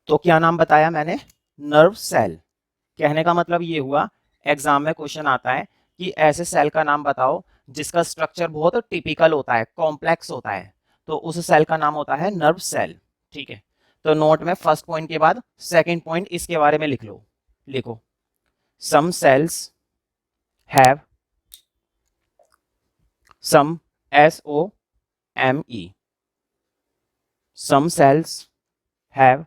तो क्या नाम बताया मैंने? Nerve cell. कहने का मतलब ये हुआ, एग्जाम में क्वेश्चन आता है कि ऐसे सेल का नाम बताओ जिसका स्ट्रक्चर बहुत टिपिकल होता है, कॉम्प्लेक्स होता है, तो उस सेल का नाम होता है नर्व सेल। ठीक है, तो नोट में फर्स्ट पॉइंट के बाद सेकंड पॉइंट इसके बारे में लिख लो। लिखो, some cells have, some, SOME, some cells have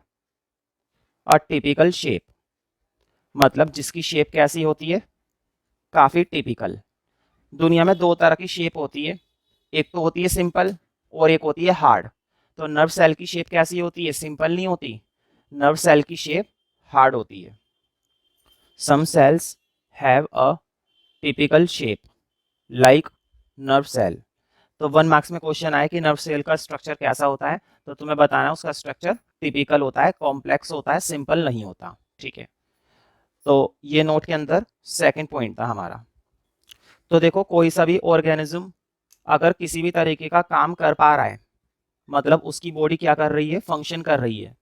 a typical shape, मतलब जिसकी शेप कैसी होती है? काफी टिपिकल। दुनिया में दो तरह की शेप होती है, एक तो होती है सिंपल और एक होती है हार्ड। तो नर्व सेल की शेप कैसी होती है? सिंपल नहीं होती, नर्व सेल की शेप हार्ड होती है। Some cells have a typical shape like nerve cell. तो 1 मार्क्स में क्वेश्चन आया कि नर्व सेल का स्ट्रक्चर कैसा होता है, तो तुम्हें बताना है उसका स्ट्रक्चर टिपिकल होता है, कॉम्प्लेक्स होता है, सिंपल नहीं होता। ठीक है, तो ये नोट के अंदर सेकंड पॉइंट था हमारा। तो देखो, कोई सा भी ऑर्गेनिज्म अगर किसी भी तरीके का काम कर पा रहा है, मतलब उसकी बॉडी क्या कर रही है? फंक्शन कर रही है।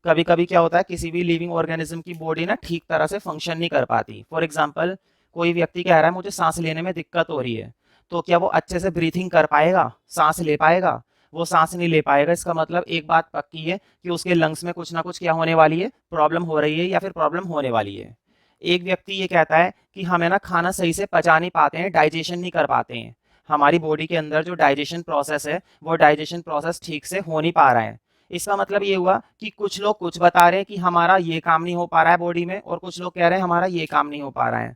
कभी कभी क्या होता है, किसी भी लिविंग ऑर्गेनिज्म की बॉडी ना ठीक तरह से फंक्शन नहीं कर पाती। फॉर एग्जांपल, कोई व्यक्ति कह रहा है मुझे सांस लेने में दिक्कत हो रही है, तो क्या वो अच्छे से ब्रीथिंग कर पाएगा? सांस ले पाएगा? वो सांस नहीं ले पाएगा। इसका मतलब एक बात पक्की है कि उसके लंग्स में कुछ ना कुछ क्या होने वाली है? प्रॉब्लम हो रही है या फिर प्रॉब्लम होने वाली है। एक व्यक्ति ये कहता है कि हमें ना खाना सही से पचा नहीं पाते हैं, डाइजेशन नहीं कर पाते हैं। हमारी बॉडी के अंदर जो डाइजेशन प्रोसेस है, वो डाइजेशन प्रोसेस ठीक से हो नहीं पा रहा है। इसका मतलब ये हुआ कि कुछ लोग कुछ बता रहे हैं कि हमारा ये काम नहीं हो पा रहा है बॉडी में, और कुछ लोग कह रहे हैं हमारा ये काम नहीं हो पा रहा है।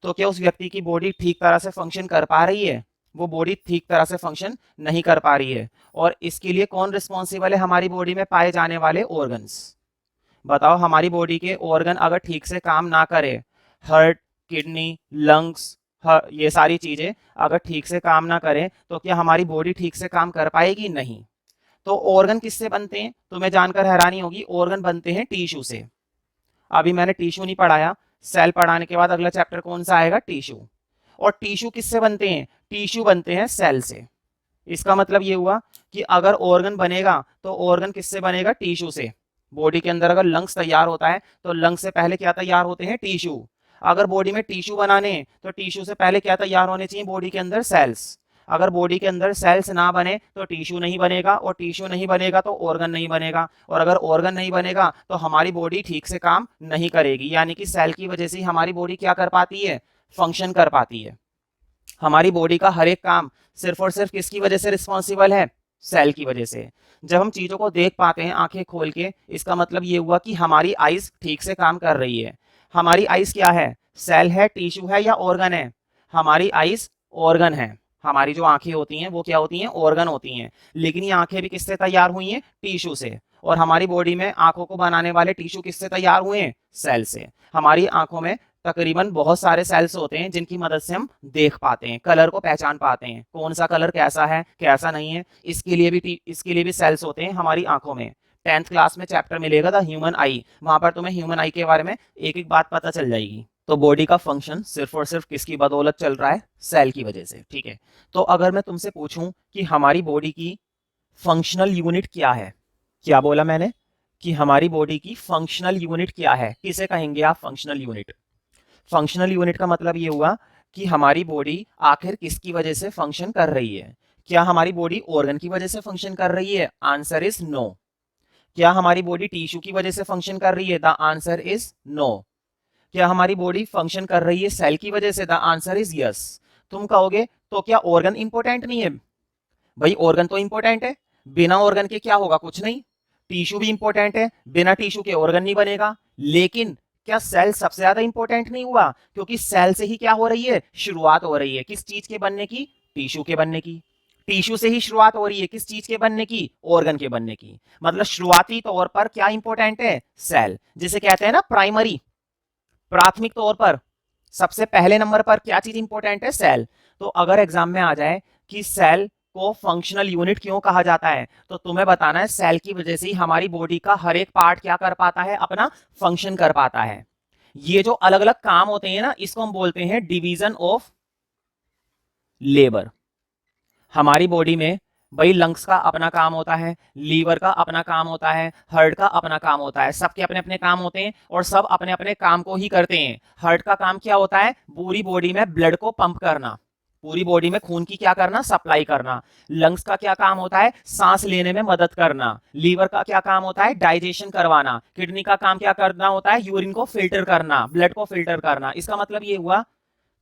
तो क्या उस व्यक्ति की बॉडी ठीक तरह से फंक्शन कर पा रही है? वो बॉडी ठीक तरह से फंक्शन नहीं कर पा रही है। और इसके लिए कौन रिस्पॉन्सिबल है? हमारी बॉडी में पाए जाने वाले ऑर्गन्स। बताओ, हमारी बॉडी के ऑर्गन अगर ठीक से काम ना करे, हार्ट, किडनी, लंग्स, ये सारी चीजें अगर ठीक से काम ना करें, तो क्या हमारी बॉडी ठीक से काम कर पाएगी? नहीं। तो ऑर्गन किससे बनते हैं? तुम्हें जानकर हैरानी होगी, ऑर्गन बनते हैं टिश्यू से। अभी मैंने टिश्यू नहीं पढ़ाया, सेल पढ़ाने के बाद अगला चैप्टर कौन सा आएगा? टिश्यू। और टिश्यू किससे बनते हैं? टिश्यू बनते हैं सेल से। इसका मतलब ये हुआ कि अगर ऑर्गन बनेगा तो ऑर्गन किससे बनेगा? टिश्यू से। बॉडी के अंदर अगर लंग्स तैयार होता है तो लंग्स से पहले क्या तैयार होते हैं? टिश्यू। अगर बॉडी में टिश्यू बनाने तो टिश्यू से पहले क्या तैयार होने चाहिए? बॉडी के अंदर सेल्स। अगर बॉडी के अंदर सेल्स ना बने तो टिश्यू नहीं बनेगा, और टिश्यू नहीं बनेगा तो ऑर्गन नहीं बनेगा, और अगर ऑर्गन नहीं बनेगा तो हमारी बॉडी ठीक से काम नहीं करेगी। यानी कि सेल की वजह से ही हमारी बॉडी क्या कर पाती है? फंक्शन कर पाती है। हमारी बॉडी का हर एक काम सिर्फ और सिर्फ किसकी वजह से रिस्पॉन्सिबल है? सेल की वजह से। जब हम चीजों को देख पाते हैं आंखें खोल के, इसका मतलब ये हुआ कि हमारी आइज ठीक से काम कर रही है। हमारी आइज क्या है? सेल है, टिश्यू है, या ऑर्गन है? हमारी आइज ऑर्गन है। हमारी जो आंखें होती हैं वो क्या होती हैं? ऑर्गन होती हैं। लेकिन ये आंखें भी किससे तैयार हुई हैं? टिश्यू से। और हमारी बॉडी में आंखों को बनाने वाले टिश्यू किससे तैयार हुए हैं? सेल से। हमारी आंखों में तकरीबन बहुत सारे सेल्स होते हैं जिनकी मदद से हम देख पाते हैं, कलर को पहचान पाते हैं, कौन सा कलर कैसा है कैसा नहीं है। इसके लिए भी सेल्स होते हैं हमारी आंखों में। 10th क्लास में चैप्टर मिलेगा द ह्यूमन आई, वहां पर तुम्हें ह्यूमन आई के बारे में एक एक बात पता चल जाएगी। तो बॉडी का फंक्शन सिर्फ और सिर्फ किसकी बदौलत चल रहा है? सेल की वजह से। ठीक है, तो अगर मैं तुमसे पूछूं कि हमारी बॉडी की फंक्शनल यूनिट क्या है? क्या बोला मैंने? कि हमारी बॉडी की फंक्शनल यूनिट क्या है? किसे कहेंगे आप फंक्शनल यूनिट? फंक्शनल यूनिट का मतलब ये हुआ कि हमारी बॉडी आखिर किसकी वजह से फंक्शन कर रही है। क्या हमारी बॉडी ऑर्गन की वजह से फंक्शन कर रही है? Answer is no. क्या हमारी बॉडी टिश्यू की वजह से फंक्शन कर रही है? The answer is no. क्या हमारी बॉडी फंक्शन कर रही है सेल की वजह से? The answer is yes. तुम कहोगे तो क्या ऑर्गन इंपॉर्टेंट नहीं है? भाई ऑर्गन तो इंपॉर्टेंट है, बिना ऑर्गन के क्या होगा? कुछ नहीं। टिश्यू भी इंपॉर्टेंट है, बिना टिश्यू के ऑर्गन नहीं बनेगा। लेकिन क्या सेल सबसे ज्यादा इंपॉर्टेंट नहीं हुआ? क्योंकि सेल से ही क्या हो रही है? शुरुआत हो रही है किस चीज के बनने की? टिश्यू के बनने की। टिश्यू से ही शुरुआत हो रही है किस चीज के बनने की? ऑर्गन के बनने की। मतलब शुरुआती तौर पर क्या इंपॉर्टेंट है? सेल। जिसे कहते हैं ना प्राइमरी, प्राथमिक तौर पर सबसे पहले नंबर पर क्या चीज इंपॉर्टेंट है? सेल। तो अगर एग्जाम में आ जाए कि सेल को फंक्शनल यूनिट क्यों कहा जाता है, तो तुम्हें बताना है सेल की वजह से ही हमारी बॉडी का हर एक पार्ट क्या कर पाता है? अपना फंक्शन कर पाता है। ये जो अलग अलग काम होते हैं ना, इसको हम बोलते हैं डिवीजन ऑफ लेबर। हमारी बॉडी में भाई लंग्स का अपना काम होता है, लीवर का अपना काम होता है, हार्ट का अपना काम होता है, सबके अपने अपने काम होते हैं और सब अपने अपने काम को ही करते हैं। हार्ट का काम क्या होता है? पूरी बॉडी में ब्लड को पंप करना, पूरी बॉडी में खून की क्या करना? सप्लाई करना। लंग्स का क्या काम होता है? सांस लेने में मदद करना। लीवर का क्या काम होता है? डाइजेशन करवाना। किडनी का काम क्या करना होता है? यूरिन को फिल्टर करना, ब्लड को फिल्टर करना। इसका मतलब ये हुआ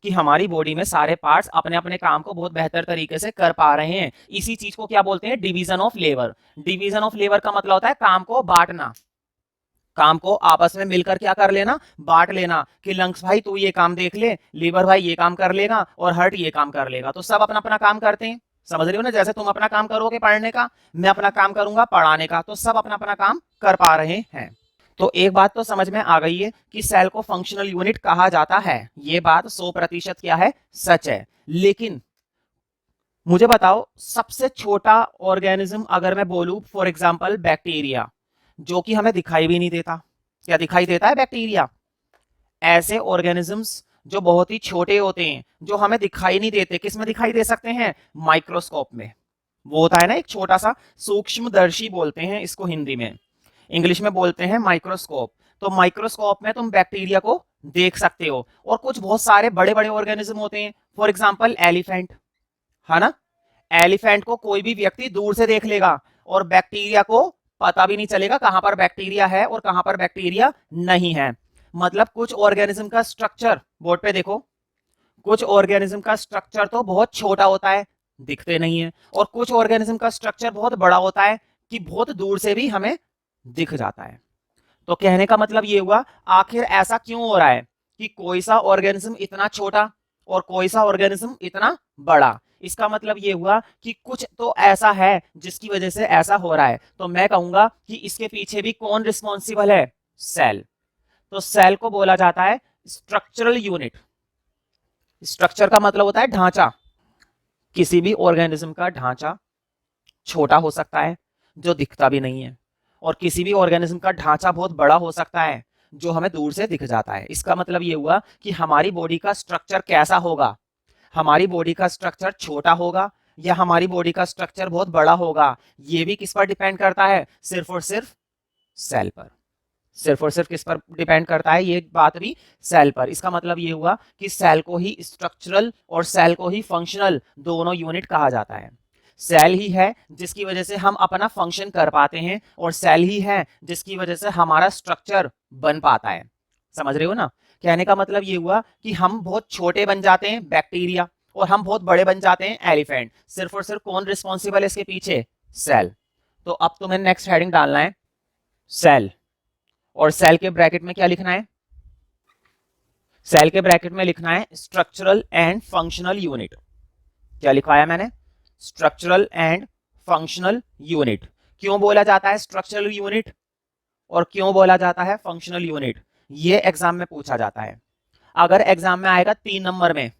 कि हमारी बॉडी में सारे पार्ट्स अपने अपने काम को बहुत बेहतर तरीके से कर पा रहे हैं। इसी चीज को क्या बोलते हैं? Division of labour. Division of labour का मतलब होता है काम को बांटना, काम को आपस में मिलकर क्या कर लेना? बांट लेना। कि लंग्स भाई तू ये काम देख ले, लीवर भाई ये काम कर लेगा और हार्ट ये काम कर लेगा, तो सब अपना अपना काम करते हैं। समझ रहे हो ना? जैसे तुम अपना काम करोगे पढ़ने का, मैं अपना काम करूंगा पढ़ाने का, तो सब अपना अपना काम कर पा रहे हैं। तो एक बात तो समझ में आ गई है कि सेल को फंक्शनल यूनिट कहा जाता है। ये बात 100% क्या है? सच है। लेकिन मुझे बताओ, सबसे छोटा ऑर्गेनिज्म अगर मैं बोलूं, फॉर एग्जांपल बैक्टीरिया, जो कि हमें दिखाई भी नहीं देता। क्या दिखाई देता है बैक्टीरिया? ऐसे ऑर्गेनिजम्स जो बहुत ही छोटे होते हैं, जो हमें दिखाई नहीं देते, किस में दिखाई दे सकते हैं? माइक्रोस्कोप में। वो होता है ना एक छोटा सा सूक्ष्मदर्शी, बोलते हैं इसको हिंदी में, इंग्लिश में बोलते हैं माइक्रोस्कोप। तो माइक्रोस्कोप में तुम बैक्टीरिया को देख सकते हो। और कुछ बहुत सारे बड़े बड़े ऑर्गेनिज्म होते हैं, फॉर एग्जाम्पल एलिफेंट, है ना? एलिफेंट को कोई भी व्यक्ति दूर से देख लेगा और बैक्टीरिया को पता भी नहीं चलेगा कहां पर बैक्टीरिया है और कहां पर बैक्टीरिया नहीं है। मतलब कुछ ऑर्गेनिज्म का स्ट्रक्चर, बोर्ड पे देखो, कुछ ऑर्गेनिज्म का स्ट्रक्चर तो बहुत छोटा होता है, दिखते नहीं है, और कुछ ऑर्गेनिज्म का स्ट्रक्चर बहुत बड़ा होता है कि बहुत दूर से भी हमें दिख जाता है। तो कहने का मतलब ये हुआ, आखिर ऐसा क्यों हो रहा है कि कोई सा ऑर्गेनिज्म इतना छोटा और कोई सा ऑर्गेनिज्म इतना बड़ा? इसका मतलब ये हुआ कि कुछ तो ऐसा है जिसकी वजह से ऐसा हो रहा है। तो मैं कहूंगा कि इसके पीछे भी कौन रिस्पॉन्सिबल है? सेल। तो सेल को बोला जाता है स्ट्रक्चरल यूनिट। स्ट्रक्चर का मतलब होता है ढांचा। किसी भी ऑर्गेनिज्म का ढांचा छोटा हो सकता है, जो दिखता भी नहीं है, और किसी भी ऑर्गेनिज्म का ढांचा बहुत बड़ा हो सकता है, जो हमें दूर से दिख जाता है। इसका मतलब ये हुआ कि हमारी बॉडी का स्ट्रक्चर कैसा होगा? हमारी बॉडी का स्ट्रक्चर छोटा होगा या हमारी बॉडी का स्ट्रक्चर बहुत बड़ा होगा? ये भी किस पर डिपेंड करता है? सिर्फ और सिर्फ सेल पर। सिर्फ और सिर्फ किस पर डिपेंड करता है? ये बात भी सेल पर। इसका मतलब ये हुआ कि सेल को ही स्ट्रक्चरल और सेल को ही फंक्शनल दोनों यूनिट कहा जाता है। सेल ही है जिसकी वजह से हम अपना फंक्शन कर पाते हैं, और सेल ही है जिसकी वजह से हमारा स्ट्रक्चर बन पाता है। समझ रहे हो ना? कहने का मतलब ये हुआ कि हम बहुत छोटे बन जाते हैं बैक्टीरिया, और हम बहुत बड़े बन जाते हैं एलिफेंट। सिर्फ और सिर्फ कौन रिस्पॉन्सिबल है इसके पीछे? सेल। तो अब तुम्हें नेक्स्ट हेडिंग डालना है सेल, और सेल के ब्रैकेट में क्या लिखना है? सेल के ब्रैकेट में लिखना है स्ट्रक्चरल एंड फंक्शनल यूनिट। क्या लिखवाया मैंने? Structural and functional unit. क्यों बोला जाता है स्ट्रक्चरल यूनिट और क्यों बोला जाता है फंक्शनल यूनिट? ये एग्जाम में पूछा जाता है। अगर एग्जाम में आएगा 3 नंबर में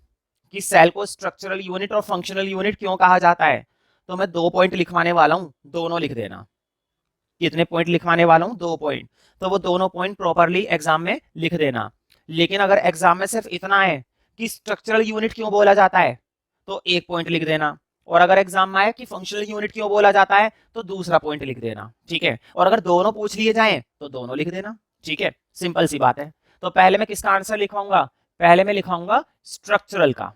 कि सेल को स्ट्रक्चरल यूनिट और फंक्शनल यूनिट क्यों कहा जाता है, तो मैं 2 पॉइंट लिखवाने वाला हूं, दोनों लिख देना। कितने पॉइंट लिखवाने वाला हूं? 2 पॉइंट। तो वो दोनों पॉइंट प्रॉपरली एग्जाम में लिख देना। लेकिन अगर एग्जाम में सिर्फ इतना है कि स्ट्रक्चरल यूनिट क्यों बोला जाता है, तो 1 पॉइंट लिख देना। और अगर एग्जाम में आए कि फंक्शनल यूनिट क्यों बोला जाता है, तो दूसरा पॉइंट लिख देना। ठीक है? और अगर दोनों पूछ लिए जाएं तो दोनों लिख देना। ठीक है? सिंपल सी बात है। तो पहले मैं किसका आंसर लिखवाऊंगा? पहले मैं लिखाऊंगा स्ट्रक्चरल का।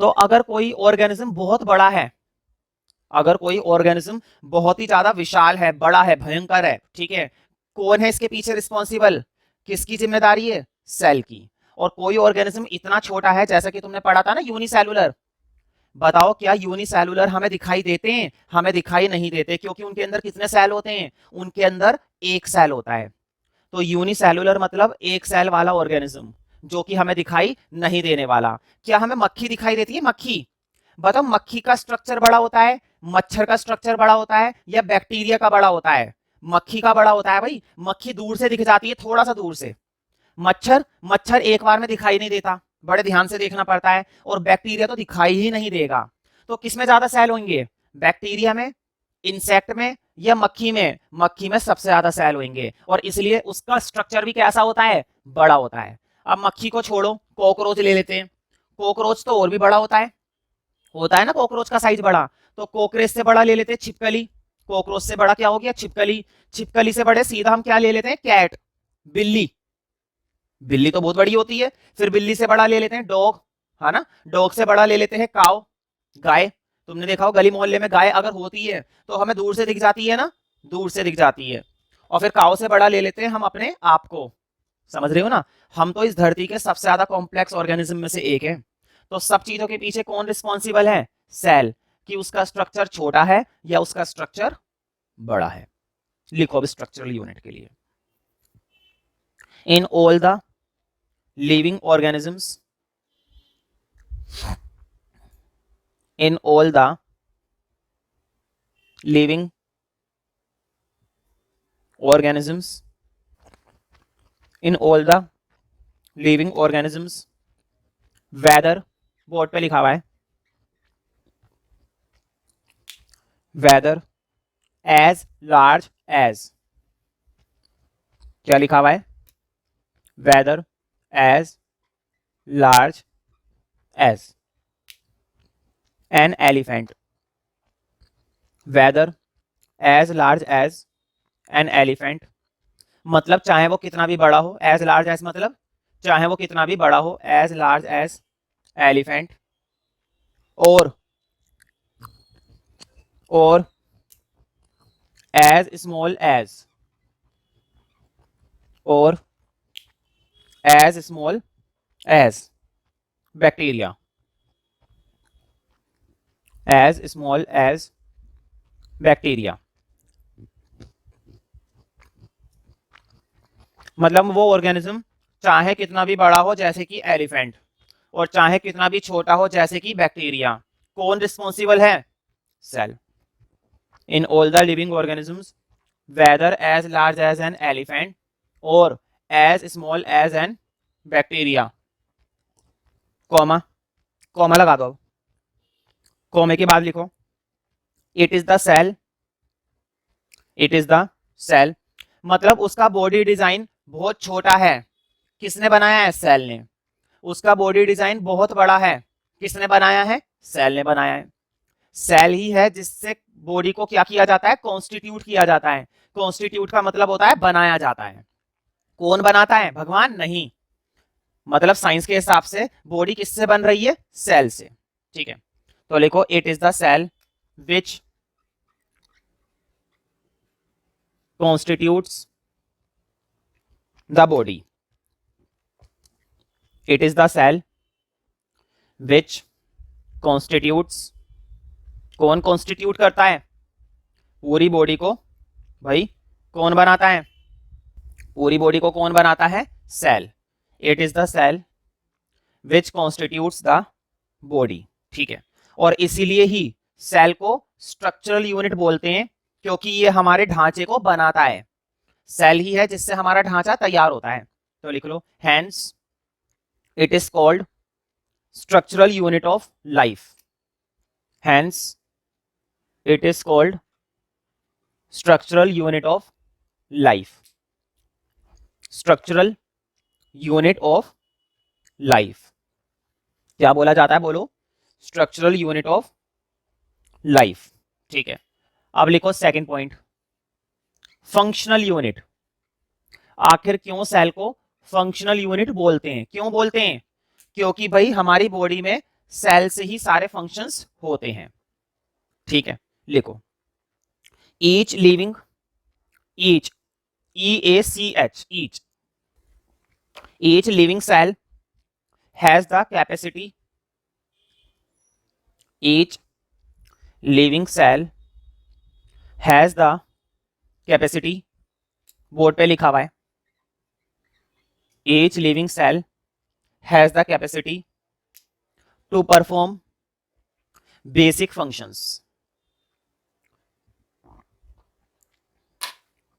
तो अगर कोई ऑर्गेनिज्म बहुत बड़ा है, अगर कोई ऑर्गेनिज्म बहुत ही ज्यादा विशाल है, बड़ा है, भयंकर है, ठीक है, कौन है इसके पीछे रिस्पॉन्सिबल? किसकी जिम्मेदारी है? सेल की। और कोई ऑर्गेनिज्म इतना छोटा है, जैसा कि तुमने पढ़ा था ना यूनिसेलुलर, बताओ क्या यूनिसेलुलर हमें दिखाई देते हैं? हमें दिखाई नहीं देते, क्योंकि उनके अंदर कितने सेल होते हैं? उनके अंदर एक सेल होता है। तो यूनिसेलुलर मतलब एक सेल वाला ऑर्गेनिज्म, जो कि हमें दिखाई नहीं देने वाला। क्या हमें मक्खी दिखाई देती है? मक्खी, बताओ, मक्खी का स्ट्रक्चर बड़ा होता है, मच्छर का स्ट्रक्चर बड़ा होता है, या बैक्टीरिया का बड़ा होता है? मक्खी का बड़ा होता है भाई। मक्खी दूर से दिख जाती है, थोड़ा सा दूर से। मच्छर, मच्छर एक बार में दिखाई नहीं देता, बड़े ध्यान से देखना पड़ता है। और बैक्टीरिया तो दिखाई ही नहीं देगा। तो किसमें ज्यादा सेल होंगे? बैक्टीरिया में, इंसेक्ट में, या मक्खी में? मक्खी में सबसे ज्यादा सेल होंगे, और इसलिए उसका स्ट्रक्चर भी कैसा होता है? बड़ा होता है। अब मक्खी को छोड़ो, कॉकरोच ले लेते हैं। कॉकरोच तो और भी बड़ा होता है ना, कॉकरोच का साइज बड़ा। तो कोकरेच से बड़ा ले लेते हैं छिपकली, कॉकरोच से बड़ा क्या हो गया छिपकली, छिपकली से बड़े सीधा हम क्या ले लेते हैं कैट, बिल्ली, बिल्ली तो बहुत बड़ी होती है, फिर बिल्ली से बड़ा ले लेते हैं डॉग, है ना, डॉग से बड़ा ले लेते हैं काव, गाय, तुमने देखा हो गली मोहल्ले में गाय अगर होती है तो हमें दूर से दिख जाती है ना, दूर से दिख जाती है। और फिर काव से बड़ा ले लेते हैं हम अपने आप को, समझ रहे हो ना, हम तो इस धरती के सबसे ज्यादा कॉम्प्लेक्स ऑर्गेनिज्म में से एक है। तो सब चीजों के पीछे कौन रिस्पॉन्सिबल है, सेल, कि उसका स्ट्रक्चर छोटा है या उसका स्ट्रक्चर बड़ा है। लिखो अब स्ट्रक्चरल यूनिट के लिए, इन all the living organisms, in all the living organisms, in all the living organisms, whether, board पे लिखा हुआ है, whether as large as, क्या लिखा हुआ है, whether as large as an elephant, whether as large as an elephant, मतलब चाहे वो कितना भी बड़ा हो, as large as मतलब चाहे वो कितना भी बड़ा हो, as large as elephant, और as small as, और as small as bacteria, as small as bacteria, मतलब वो ऑर्गेनिज्म चाहे कितना भी बड़ा हो जैसे कि एलिफेंट, और चाहे कितना भी छोटा हो जैसे कि बैक्टीरिया, कौन रिस्पॉन्सिबल है, cell. In all the living organisms whether as large as an elephant और as small as an bacteria, comma, comma लगा दो, कॉमे के बाद लिखो it is the cell, it is the cell, मतलब उसका बॉडी डिजाइन बहुत छोटा है, किसने बनाया है, सेल ने, उसका बॉडी डिजाइन बहुत बड़ा है, किसने बनाया है, सेल ने बनाया है, सेल ही है जिससे बॉडी को क्या किया जाता है, कॉन्स्टिट्यूट किया जाता है, कॉन्स्टिट्यूट का मतलब होता है बनाया जाता है, कौन बनाता है, भगवान नहीं, मतलब साइंस के हिसाब से बॉडी किससे बन रही है, सेल से, ठीक है, तो लिखो it is the cell which constitutes the body, it is the cell which constitutes, कौन constitute करता है, पूरी बॉडी को, भाई कौन बनाता है, पूरी बॉडी को कौन बनाता है, cell, it is the cell which constitutes the body, ठीक है, और इसीलिए ही सेल को स्ट्रक्चरल यूनिट बोलते हैं, क्योंकि ये हमारे ढांचे को बनाता है, सेल ही है जिससे हमारा ढांचा तैयार होता है, तो लिख लो hence it is called structural unit of life, hence it is called structural unit of life, structural unit of life, क्या बोला जाता है, बोलो, स्ट्रक्चरल यूनिट ऑफ लाइफ, ठीक है। अब लिखो सेकंड पॉइंट, फंक्शनल यूनिट, आखिर क्यों सेल को फंक्शनल यूनिट बोलते हैं, क्यों बोलते हैं, क्योंकि भाई हमारी बॉडी में सेल से ही सारे फंक्शंस होते हैं, ठीक है, लिखो each living, each, EACH, each living cell has the capacity, each living cell has the capacity, board पे लिखा हुआ है, each living cell has the capacity to perform basic functions,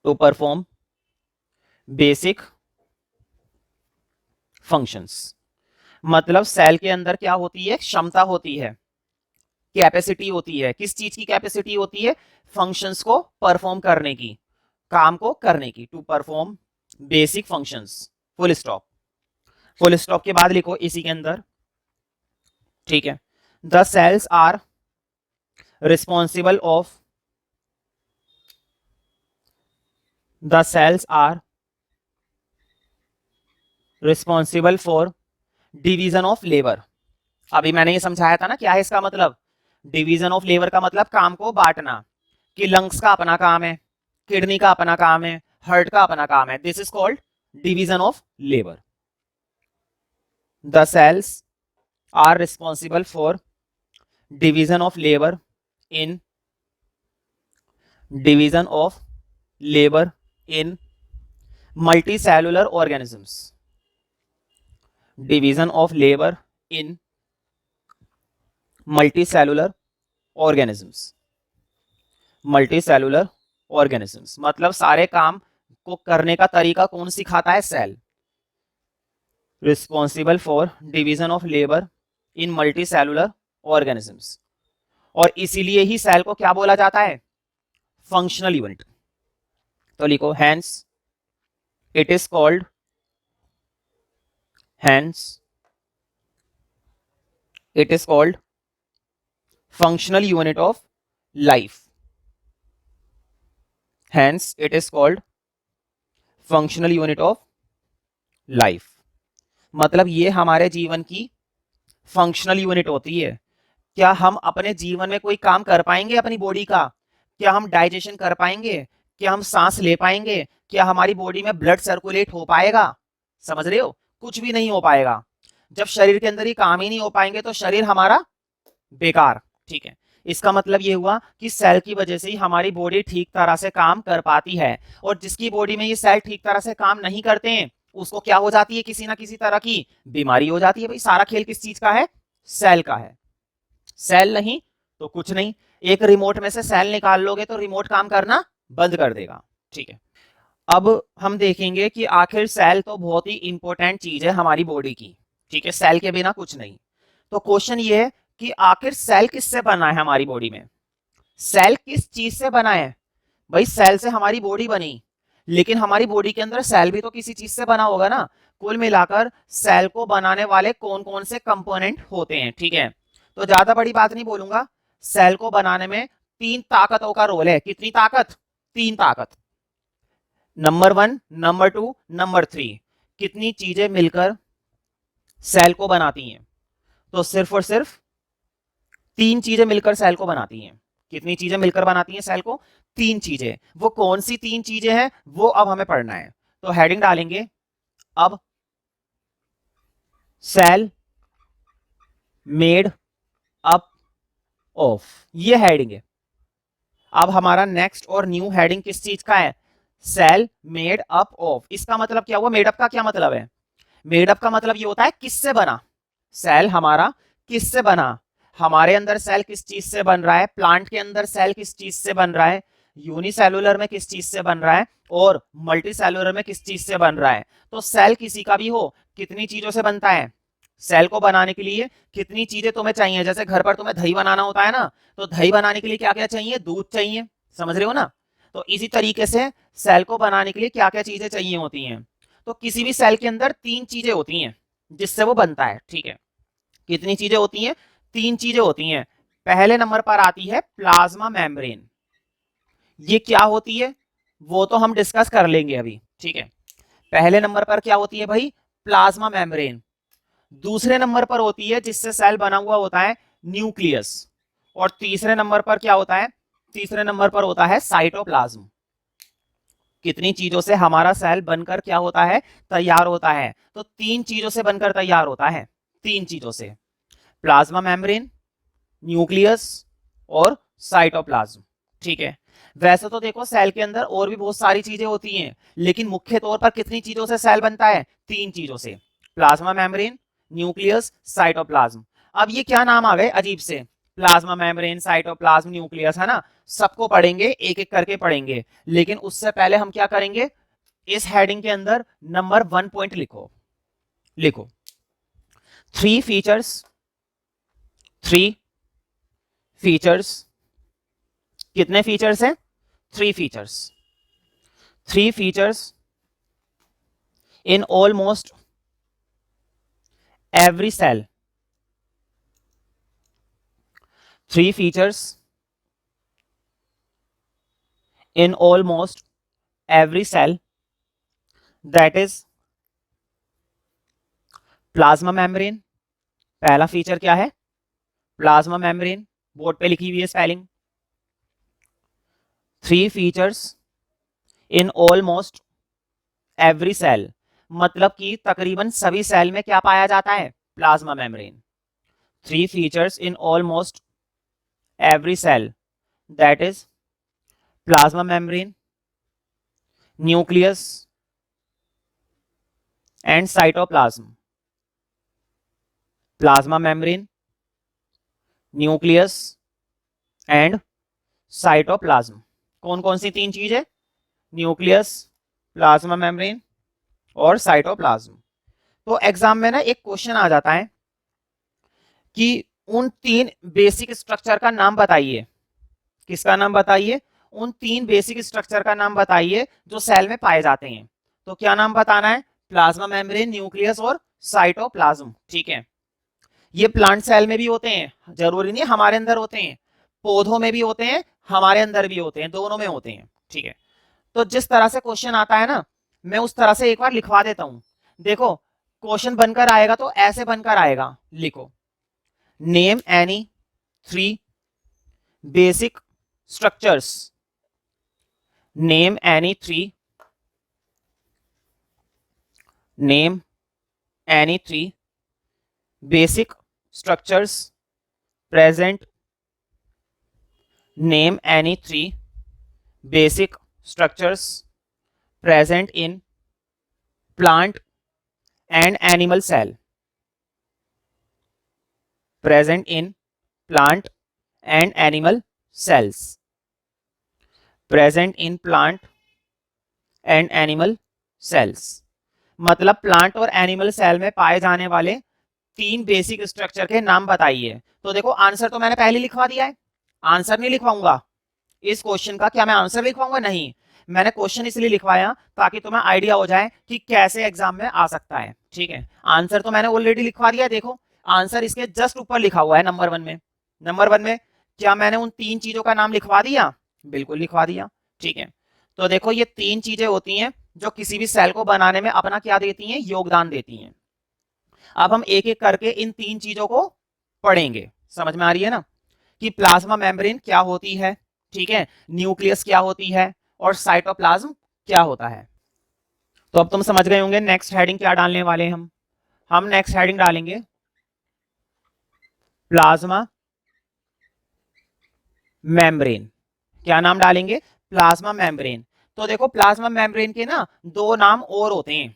to perform basic functions, मतलब cell के अंदर क्या होती है, क्षमता होती है, कैपेसिटी होती है, किस चीज की कैपेसिटी होती है, फंक्शंस को परफॉर्म करने की, काम को करने की, to perform basic functions, full stop, full stop के बाद लिखो इसी के अंदर, ठीक है, the cells are responsible of the cells are responsible for division of labor। अभी मैंने ये समझाया था ना क्या है इसका मतलब। डिवीजन ऑफ लेबर का मतलब काम को बांटना, कि लंग्स का अपना काम है, किडनी का अपना काम है, हार्ट का अपना काम है। This is called division of labour. The cells are responsible for division of labour in division of labour in multicellular organisms. Division of labour in multicellular organisms. Multicellular organisms मतलब सारे काम को करने का तरीका कौन सिखाता है? Cell. Responsible for division of labour in multicellular organisms. और इसीलिए ही सेल को क्या बोला जाता है? Functional unit. तो लिखो hence it is called, hence it is called functional unit of life. Hence it is called functional unit of life. मतलब ये हमारे जीवन की फंक्शनल यूनिट होती है। क्या हम अपने जीवन में कोई काम कर पाएंगे अपनी बॉडी का? क्या हम डाइजेशन कर पाएंगे? क्या हम सांस ले पाएंगे? क्या हमारी बॉडी में ब्लड सर्कुलेट हो पाएगा? समझ रहे हो? कुछ भी नहीं हो पाएगा। जब शरीर के अंदर ही काम ही नहीं हो पाएंगे तो शरीर हमारा बेकार। ठीक है, इसका मतलब ये हुआ कि सेल की वजह से ही हमारी बॉडी ठीक तरह से काम कर पाती है। और जिसकी बॉडी में ये सेल ठीक तरह से काम नहीं करते हैं उसको क्या हो जाती है? किसी ना किसी तरह की बीमारी हो जाती है। भाई सारा खेल किस चीज का है? सेल का है। सेल नहीं तो कुछ नहीं। एक रिमोट में से सेल निकाल लोगे तो रिमोट काम करना बंद कर देगा। ठीक है, अब हम देखेंगे कि आखिर सेल तो बहुत ही इंपॉर्टेंट चीज है हमारी बॉडी की। ठीक है, सेल के बिना कुछ नहीं। तो क्वेश्चन ये है कि आखिर सेल किससे बना है हमारी बॉडी में? सेल किस चीज से बना है? भाई सेल से हमारी बॉडी बनी, लेकिन हमारी बॉडी के अंदर सेल भी तो किसी चीज से बना होगा ना। कुल मिलाकर सेल को बनाने वाले कौन कौन से कंपोनेंट होते हैं? ठीक है, तो ज्यादा बड़ी बात नहीं बोलूंगा। सेल को बनाने में 3 ताकतों का रोल है। कितनी ताकत? 3 ताकत। Number 1, number 2, number 3। कितनी चीजें मिलकर सेल को बनाती हैं? तो सिर्फ और सिर्फ 3 चीजें मिलकर सेल को बनाती हैं। कितनी चीजें मिलकर बनाती हैं सेल को? 3 चीजें। वो कौन सी 3 चीजें हैं वो अब हमें पढ़ना है। तो हेडिंग डालेंगे अब सेल मेड अप ऑफ, ये हेडिंग है। अब हमारा नेक्स्ट और न्यू हेडिंग किस चीज का है? Cell made up of. इसका मतलब क्या हुआ? मेड अप का क्या मतलब है? मेड अप का मतलब ये होता है किससे बना। सेल हमारा किससे बना? हमारे अंदर सेल किस चीज से बन रहा है? प्लांट के अंदर सेल किस चीज से बन रहा है? यूनिसेलुलर में किस चीज से बन रहा है? और मल्टीसेलुलर में किस चीज से बन रहा है? तो सेल किसी का भी हो कितनी चीजों से बनता है? सेल को बनाने के लिए कितनी चीजें तुम्हें चाहिए? जैसे घर पर तुम्हें दही बनाना होता है ना, तो दही बनाने के लिए क्या क्या चाहिए? दूध चाहिए। समझ रहे हो ना? तो इसी तरीके से सेल को बनाने के लिए क्या क्या चीजें चाहिए होती हैं? तो किसी भी सेल के अंदर 3 चीजें होती हैं जिससे वो बनता है। ठीक है, कितनी चीजें होती हैं? 3 चीजें होती हैं। पहले नंबर पर आती है प्लाज्मा मेम्ब्रेन। ये क्या होती है वो तो हम डिस्कस कर लेंगे अभी। ठीक है, पहले नंबर पर क्या होती है भाई? Plasma membrane. दूसरे नंबर पर होती है जिससे सेल बना हुआ होता है न्यूक्लियस। और तीसरे नंबर पर क्या होता है? तीसरे नंबर पर होता है साइटोप्लाज्म। कितनी चीजों से हमारा सेल बनकर क्या होता है? तैयार होता है। तो 3 चीजों से बनकर तैयार होता है। 3 चीजों से, प्लाज्मा मेम्ब्रेन, न्यूक्लियस और साइटोप्लाज्म। ठीक है, वैसे तो देखो सेल के अंदर और भी बहुत सारी चीजें होती हैं, लेकिन मुख्य तौर पर कितनी चीजों से सेल बनता है? 3 चीजों से, प्लाज्मा मेम्ब्रेन, न्यूक्लियस, साइटोप्लाज्म। अब ये क्या नाम आ गए अजीब से? प्लाज्मा मेम्ब्रेन, साइटोप्लाज्म, न्यूक्लियस, है ना? सबको पढ़ेंगे, एक एक करके पढ़ेंगे। लेकिन उससे पहले हम क्या करेंगे? इस हेडिंग के अंदर नंबर 1 पॉइंट लिखो। लिखो 3 फीचर्स, 3 फीचर्स। कितने फीचर्स हैं? 3 features. 3 features in almost every cell. 3 features in almost every cell, that is plasma membrane. पहला फीचर क्या है? प्लाज्मा मेम्ब्रेन, बोर्ड पे लिखी हुई है spelling. 3 features in almost every cell, मतलब कि तकरीबन सभी सेल में क्या पाया जाता है? Plasma membrane. 3 features in almost every cell, that is plasma membrane, nucleus and cytoplasm। plasma membrane, nucleus and cytoplasm। कौन कौन सी 3 चीज है? न्यूक्लियस, प्लाज्मा मेम्ब्रेन और साइटोप्लाज्म। तो एग्जाम में ना एक क्वेश्चन आ जाता है कि उन 3 बेसिक स्ट्रक्चर का नाम बताइए। किसका नाम बताइए? उन 3 बेसिक स्ट्रक्चर का नाम बताइए जो सेल में पाए जाते हैं। तो क्या नाम बताना है? प्लाज्मा मेम्ब्रेन, न्यूक्लियस और साइटोप्लाज्म। ठीक है, ये प्लांट सेल में भी होते हैं, जरूरी नहीं हमारे अंदर होते हैं, पौधों में भी होते हैं, हमारे अंदर भी होते हैं, दोनों में होते हैं। ठीक है, तो जिस तरह से क्वेश्चन आता है ना, मैं उस तरह से एक बार लिखवा देता हूं। देखो क्वेश्चन बनकर आएगा तो ऐसे बनकर आएगा, लिखो name any 3 basic structures, name any 3 basic structures present, name any 3 basic structures present in plant and animal cell, present in plant and animal cells, present in plant and animal cells. मतलब plant और animal cell में पाए जाने वाले 3 basic structure के नाम बताइए। तो देखो आंसर तो मैंने पहले लिखवा दिया है, आंसर नहीं लिखवाऊंगा इस क्वेश्चन का। क्या मैं आंसर लिखवाऊंगा? नहीं, मैंने क्वेश्चन इसलिए लिखवाया ताकि तुम्हें आइडिया हो जाए कि कैसे एग्जाम में आ सकता है। ठीक है, आंसर तो मैंने ऑलरेडी लिखवा दिया। देखो आंसर इसके जस्ट ऊपर लिखा हुआ है नंबर 1 में। नंबर 1 में क्या मैंने उन 3 चीजों का नाम लिखवा दिया? बिल्कुल लिखवा दिया। ठीक है, तो देखो ये 3 चीजें होती हैं जो किसी भी सेल को बनाने में अपना क्या देती हैं? योगदान देती हैं। अब हम एक एक करके इन 3 चीजों को पढ़ेंगे। समझ में आ रही है ना कि प्लाज्मा मेम्ब्रेन क्या होती है, ठीक है, न्यूक्लियस क्या होती है और साइटोप्लाज्म क्या होता है। तो अब तुम समझ गए होंगे नेक्स्ट हेडिंग क्या डालने वाले हैं हम नेक्स्ट हेडिंग डालेंगे प्लाज्मा मेम्ब्रेन। क्या नाम डालेंगे? Plasma membrane. तो देखो प्लाज्मा मेम्ब्रेन के ना 2 नाम और होते हैं,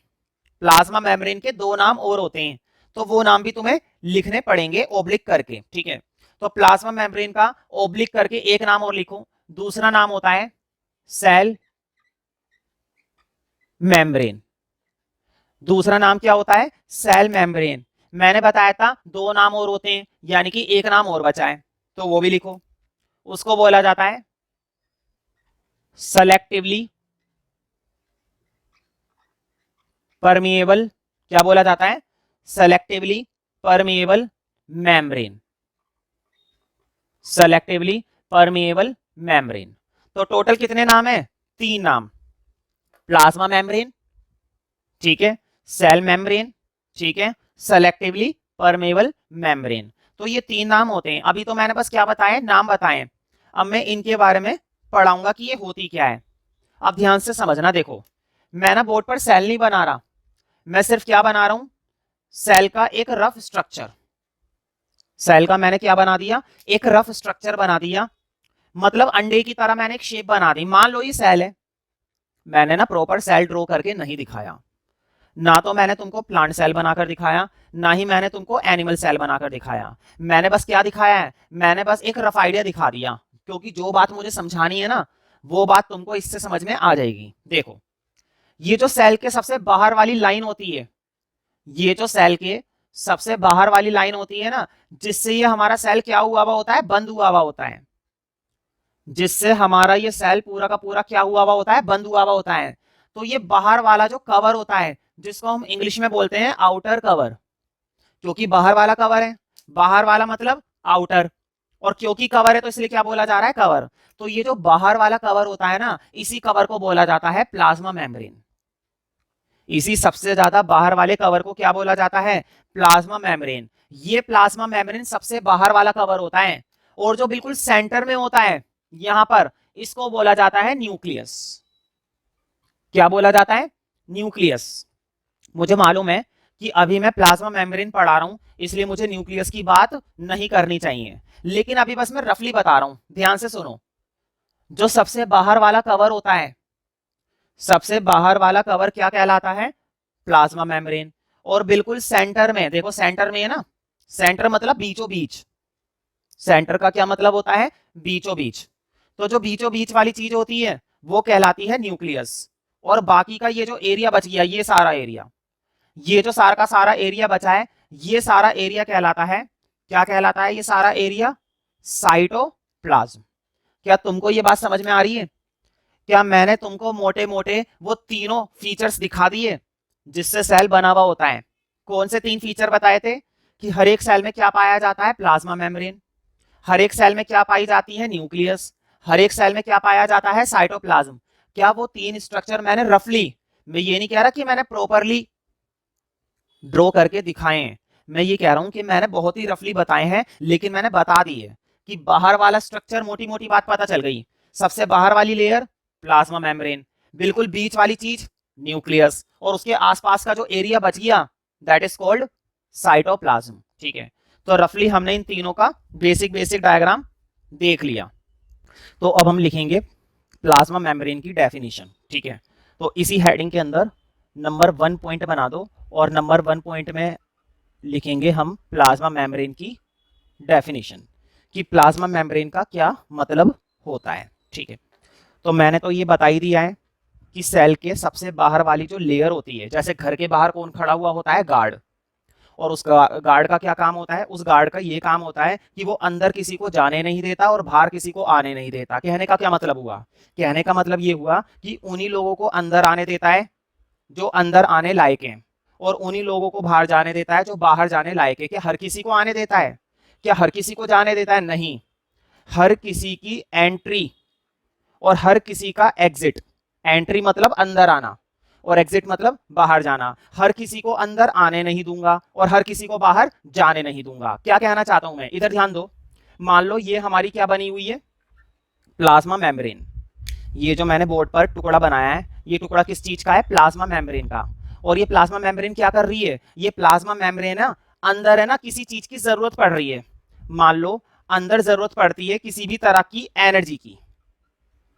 प्लाज्मा मेम्ब्रेन के 2 नाम और होते हैं, तो वो नाम भी तुम्हें लिखने पड़ेंगे ओब्लिक करके। ठीक है, तो प्लाज्मा मेम्ब्रेन का ओब्लिक करके एक नाम और लिखो। दूसरा नाम होता है सेल मेम्ब्रेन। दूसरा नाम क्या होता है? Cell membrane. मैंने बताया था 2 नाम और होते हैं, यानी कि एक नाम और बचा है, तो वो भी लिखो। उसको बोला जाता है सेलेक्टिवली परमिएबल। क्या बोला जाता है? Selectively permeable membrane. Selectively permeable membrane. तो टोटल कितने नाम है? 3 नाम। प्लाज्मा मेम्ब्रेन, ठीक है, सेल मेम्ब्रेन, ठीक है, सेलेक्टिवली परमेबल मेम्ब्रेन। तो ये 3 नाम होते हैं। अभी तो मैंने बस क्या बताया? नाम बताए। अब मैं इनके बारे में पढ़ाऊंगा कि ये होती क्या है। अब ध्यान से समझना। देखो मैं ना बोर्ड पर सेल नहीं बना रहा, मैं सिर्फ क्या बना रहा हूं? सेल का एक रफ स्ट्रक्चर। सेल का मैंने क्या बना दिया? एक रफ स्ट्रक्चर बना दिया। मतलब अंडे की तरह मैंने एक शेप बना दी। मान लो ये सेल है, मैंने ना प्रॉपर सेल ड्रॉ करके नहीं दिखाया, ना तो मैंने तुमको प्लांट सेल बनाकर दिखाया, ना ही मैंने तुमको एनिमल सेल बनाकर दिखाया। मैंने बस क्या दिखाया है? मैंने बस एक रफ आइडिया दिखा दिया, क्योंकि जो बात मुझे समझानी है ना वो बात तुमको इससे समझ में आ जाएगी। देखो ये जो सेल के सबसे बाहर वाली लाइन होती है, ये जो सेल के सबसे बाहर वाली लाइन होती है ना, जिससे ये हमारा सेल क्या हुआ हुआ होता है? बंद हुआ हुआ होता है। जिससे हमारा ये सेल पूरा का पूरा क्या हुआ हुआ होता है? बंद हुआ हुआ होता है। तो ये बाहर वाला जो कवर होता है, जिसको हम इंग्लिश में बोलते हैं आउटर कवर, क्योंकि बाहर वाला कवर है, बाहर वाला मतलब आउटर, और क्योंकि कवर है तो इसलिए क्या बोला जा रहा है, कवर। तो ये जो बाहर वाला कवर होता है ना, इसी कवर को बोला जाता है प्लाज्मा मेम्ब्रेन। इसी सबसे ज्यादा बाहर वाले कवर को क्या बोला जाता है, प्लाज्मा मेम्ब्रेन। ये प्लाज्मा मेम्ब्रेन सबसे बाहर वाला कवर होता है। और जो बिल्कुल सेंटर में होता है यहां पर, इसको बोला जाता है न्यूक्लियस। क्या बोला जाता है, न्यूक्लियस। मुझे मालूम है कि अभी मैं प्लाज्मा मेम्ब्रेन पढ़ा रहा हूं, इसलिए मुझे न्यूक्लियस की बात नहीं करनी चाहिए, लेकिन अभी बस मैं रफली बता रहा हूं, ध्यान से सुनो। जो सबसे बाहर वाला कवर होता है, सबसे बाहर वाला कवर क्या कहलाता है, प्लाज्मा मेम्ब्रेन। और बिल्कुल सेंटर में देखो, सेंटर में है ना, सेंटर मतलब बीचों बीच। सेंटर का क्या मतलब होता है, बीचों बीच। तो जो बीचों बीच वाली चीज होती है वो कहलाती है न्यूक्लियस। और बाकी का ये जो एरिया बच गया, ये सारा एरिया, ये जो सारा का सारा एरिया बचा है, ये सारा एरिया कहलाता है, क्या कहलाता है ये सारा एरिया, साइटोप्लाज्म। क्या तुमको ये बात समझ में आ रही है? क्या मैंने तुमको मोटे मोटे वो तीनों फीचर्स दिखा दिए जिससे सेल बना हुआ होता है? कौन से तीन फीचर बताए थे? कि हर एक सेल में क्या पाया जाता है, प्लाज्मा मेम्ब्रेन। हर एक सेल में क्या पाई जाती है, न्यूक्लियस। हर एक सेल में क्या पाया जाता है, साइटोप्लाज्म। क्या वो तीन स्ट्रक्चर मैंने रफली, मैं ये नहीं कह रहा कि मैंने प्रॉपरली ड्रॉ करके दिखाए हैं, मैं ये कह रहा हूं कि मैंने बहुत ही रफली बताए हैं, लेकिन मैंने बता दी है कि बाहर वाला स्ट्रक्चर, मोटी मोटी बात पता चल गई। सबसे बाहर वाली लेयर प्लाज्मा मेम्ब्रेन, बिल्कुल बीच वाली चीज न्यूक्लियस, और उसके आसपास का जो एरिया बच गया दैट इज कॉल्ड साइटोप्लाज्म। ठीक है, तो रफली हमने इन तीनों का बेसिक बेसिक डायग्राम देख लिया। तो अब हम लिखेंगे प्लाज्मा मेम्ब्रेन की डेफिनेशन। ठीक है, तो इसी हेडिंग के अंदर नंबर 1 पॉइंट बना दो, और नंबर 1 पॉइंट में लिखेंगे हम प्लाज्मा मेम्ब्रेन की डेफिनेशन, कि प्लाज्मा मेम्ब्रेन का क्या मतलब होता है। ठीक है, तो मैंने तो ये बता ही दिया है कि सेल के सबसे बाहर वाली जो लेयर होती है, जैसे घर के बाहर कौन खड़ा हुआ होता है, गार्ड। और उस गार्ड का क्या काम होता है, उस गार्ड का ये काम होता है कि वो अंदर किसी को जाने नहीं देता और बाहर किसी को आने नहीं देता। कहने का क्या मतलब हुआ, कहने का मतलब ये हुआ कि उन्हीं लोगों को अंदर आने देता है जो अंदर आने लायक हैं, और उन्हीं लोगों को बाहर जाने देता है जो बाहर जाने लायक है। क्या हर किसी को आने देता है, क्या हर किसी को जाने देता है, नहीं। हर किसी की एंट्री और हर किसी का एग्जिट, एंट्री मतलब अंदर आना और एग्जिट मतलब बाहर जाना। हर किसी को अंदर आने नहीं दूंगा और हर किसी को बाहर जाने नहीं दूंगा। क्या कहना चाहता हूं मैं, इधर ध्यान दो। मान लो ये हमारी क्या बनी हुई है, प्लाज्मा मेम्ब्रेन। ये जो मैंने बोर्ड पर टुकड़ा बनाया है, ये टुकड़ा किस चीज का है, प्लाज्मा मेम्ब्रेन का। और ये प्लाज्मा मेम्ब्रेन क्या कर रही है, ये प्लाज्मा मेम्ब्रेन ना अंदर है ना, किसी चीज की जरूरत पड़ रही है। मान लो अंदर जरूरत पड़ती है किसी भी तरह की एनर्जी की।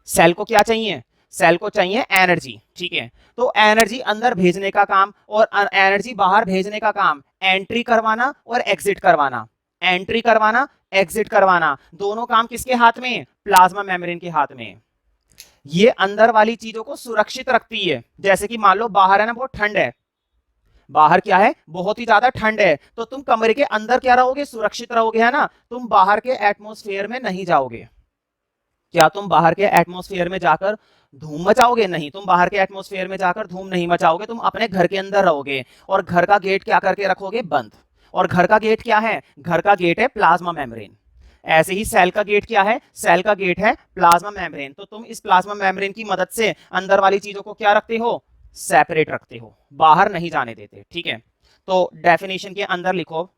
सेल को क्या चाहिए, सेल को चाहिए एनर्जी। ठीक है, तो एनर्जी अंदर भेजने का काम और एनर्जी बाहर भेजने का काम, एंट्री करवाना और एग्जिट करवाना। एंट्री करवाना, एग्जिट करवाना, दोनों काम किसके हाथ में, प्लाज्मा मेम्ब्रेन के हाथ में। ये अंदर वाली चीजों को सुरक्षित रखती है। जैसे कि मान लो बाहर है ना, बहुत ठंड है, बाहर क्या है, बहुत ही ज्यादा ठंड है, तो तुम कमरे के अंदर क्या रहोगे, सुरक्षित रहोगे, है ना। तुम बाहर के एटमॉस्फेयर में नहीं जाओगे। क्या तुम बाहर के एटमॉस्फेयर में जाकर धूम मचाओगे, नहीं। तुम बाहर के एटमॉस्फेयर में जाकर धूम नहीं मचाओगे, तुम अपने घर के अंदर रहोगे और घर का गेट क्या करके रखोगे, बंद। और घर का गेट क्या है, घर का गेट है प्लाज्मा मेम्ब्रेन। ऐसे ही सेल का गेट क्या है, सेल का गेट है प्लाज्मा मेम्ब्रेन। तो तुम इस प्लाज्मा मेम्ब्रेन की मदद से अंदर वाली चीजों को क्या रखते हो, सेपरेट रखते हो, बाहर नहीं जाने देते। ठीक है, तो डेफिनेशन के अंदर लिखो,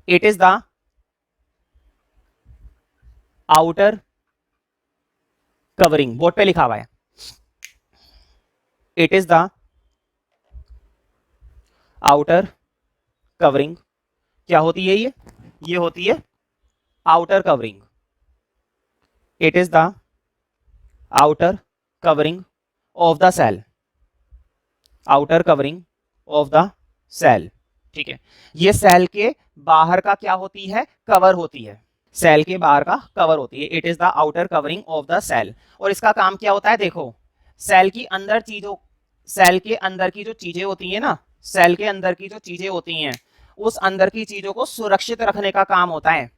it is the outer covering, board पे लिखा हुआ है, it is the outer covering. क्या होती है ये होती है outer covering. It is the outer covering of the cell, outer covering of the cell. ठीक है, ये सेल के बाहर का क्या होती है, कवर होती है, सेल के बाहर का कवर होती है। It is the outer covering of the cell. और इसका काम क्या होता है, देखो, सेल की अंदर चीजों, सेल के अंदर की जो चीजें होती है ना, सेल के अंदर की जो चीजें होती हैं, उस अंदर की चीजों को सुरक्षित रखने का काम होता है।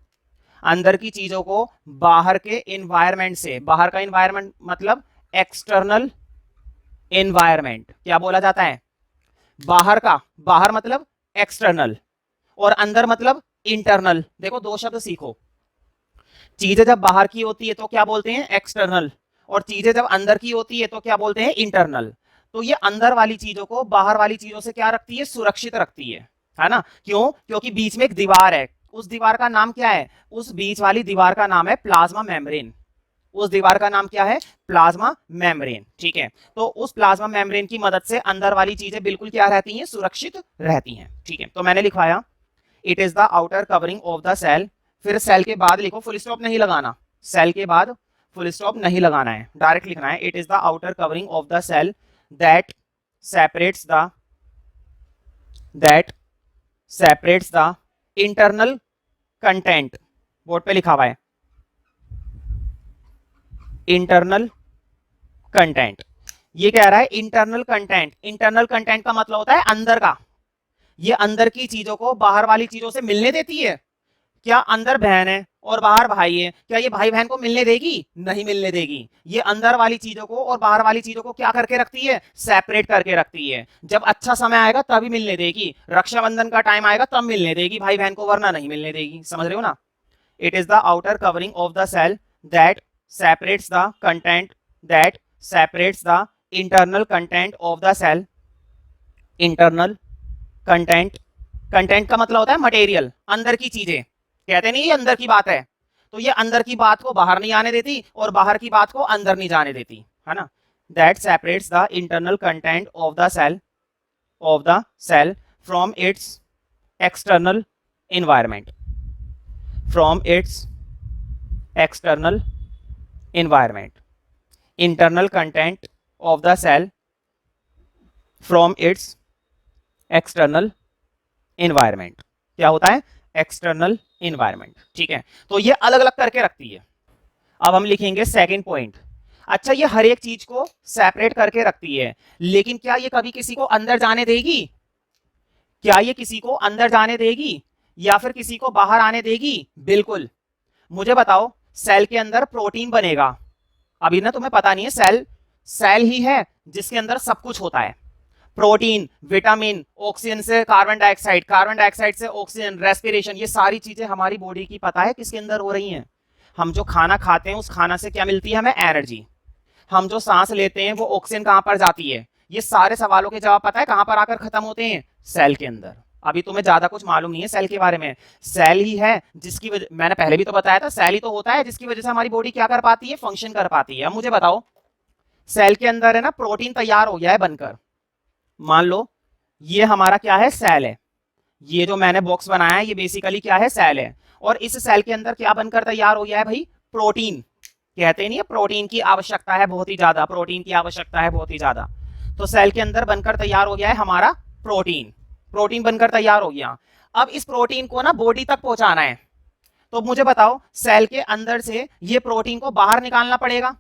अंदर की चीजों को बाहर के इन्वायरमेंट से, बाहर का इन्वायरमेंट मतलब एक्सटर्नल इन्वायरमेंट, क्या बोला जाता है, बाहर का, बाहर मतलब एक्सटर्नल और अंदर मतलब इंटरनल। देखो दो शब्द सीखो, चीजें जब बाहर की होती है तो क्या बोलते हैं, एक्सटर्नल, और चीजें जब अंदर की होती है तो क्या बोलते हैं, इंटरनल। तो ये अंदर वाली चीजों को बाहर वाली चीजों से क्या रखती है, सुरक्षित रखती है ना। क्यों, क्योंकि बीच में एक दीवार है, उस दीवार का नाम क्या है, उस बीच वाली दीवार का नाम है प्लाज्मा मेम्ब्रेन। उस दीवार का नाम क्या है, प्लाज्मा मेम्ब्रेन। ठीक है, तो उस प्लाज्मा मेम्ब्रेन की मदद से अंदर वाली चीजें बिल्कुल क्या रहती हैं, सुरक्षित रहती हैं। ठीक है, तो मैंने लिखवाया it is the outer covering of the cell. फिर सेल के बाद लिखो, फुल स्टॉप नहीं लगाना, सेल के बाद फुल स्टॉप नहीं लगाना है, डायरेक्ट लिखना है, it is the outer covering of the cell that separates the that separates the internal content. Board पे लिखा हुआ है इंटरनल कंटेंट। ये कह रहा है इंटरनल कंटेंट। इंटरनल कंटेंट का मतलब होता है अंदर का। ये अंदर की चीजों को बाहर वाली चीजों से मिलने देती है। क्या अंदर बहन है और बाहर भाई है, क्या ये भाई बहन को मिलने देगी, नहीं मिलने देगी। ये अंदर वाली चीजों को और बाहर वाली चीजों को क्या करके रखती है, सेपरेट करके रखती है। जब अच्छा समय आएगा तभी मिलने देगी, रक्षाबंधन का टाइम आएगा तब मिलने देगी भाई बहन को, वरना नहीं मिलने देगी। समझ रहे हो ना। It is the outer covering of the cell that separates the content that separates the internal content of the cell. Internal content, content का मतलब होता है मटेरियल, अंदर की चीजें। कहते नहीं ये अंदर की बात है, तो ये अंदर की बात को बाहर नहीं आने देती और बाहर की बात को अंदर नहीं जाने देती, है ना। That separates the internal content of the cell from its external environment, from its external environment. Internal content of the cell from its external environment. क्या होता है, एक्सटर्नल environment। ठीक है, तो ये अलग अलग करके रखती है। अब हम लिखेंगे सेकंड पॉइंट। अच्छा, ये हर एक चीज को सेपरेट करके रखती है, लेकिन क्या ये कभी किसी को अंदर जाने देगी, क्या ये किसी को अंदर जाने देगी या फिर किसी को बाहर आने देगी, बिल्कुल। मुझे बताओ, सेल के अंदर प्रोटीन बनेगा, अभी ना तुम्हें पता नहीं है, सेल सेल ही है जिसके अंदर सब कुछ होता है। प्रोटीन, विटामिन, ऑक्सीजन से कार्बन डाइऑक्साइड, कार्बन डाइऑक्साइड से ऑक्सीजन, रेस्पिरेशन, ये सारी चीजें हमारी बॉडी की पता है किसके अंदर हो रही हैं। हम जो खाना खाते हैं उस खाना से क्या मिलती है हमें, एनर्जी। हम जो सांस लेते हैं वो ऑक्सीजन कहां पर जाती है, ये सारे सवालों के जवाब पता है कहां पर आकर खत्म होते हैं, सेल के अंदर। अभी तुम्हें ज्यादा कुछ मालूम नहीं है सेल के बारे में। सेल ही है जिसकी वजह, मैंने पहले भी तो बताया था, सेल ही तो होता है जिसकी वजह से हमारी बॉडी क्या कर पाती है, फंक्शन कर पाती है। अब मुझे बताओ, सेल के अंदर है ना प्रोटीन तैयार हो गया है बनकर, मान लो ये हमारा क्या है, सेल है। ये जो मैंने बॉक्स बनाया है ये बेसिकली क्या है, सेल है। और इस सेल के अंदर क्या बनकर तैयार हो गया है भाई, प्रोटीन। कहते नहीं है प्रोटीन की आवश्यकता है बहुत ही ज्यादा, प्रोटीन की आवश्यकता है बहुत ही ज्यादा। तो सेल के अंदर बनकर तैयार हो गया है हमारा प्रोटीन। प्रोटीन बनकर तैयार हो गया। अब इस प्रोटीन को ना बॉडी तक पहुंचाना है, तो मुझे बताओ सेल के अंदर से ये प्रोटीन को बाहर निकालना पड़ेगा।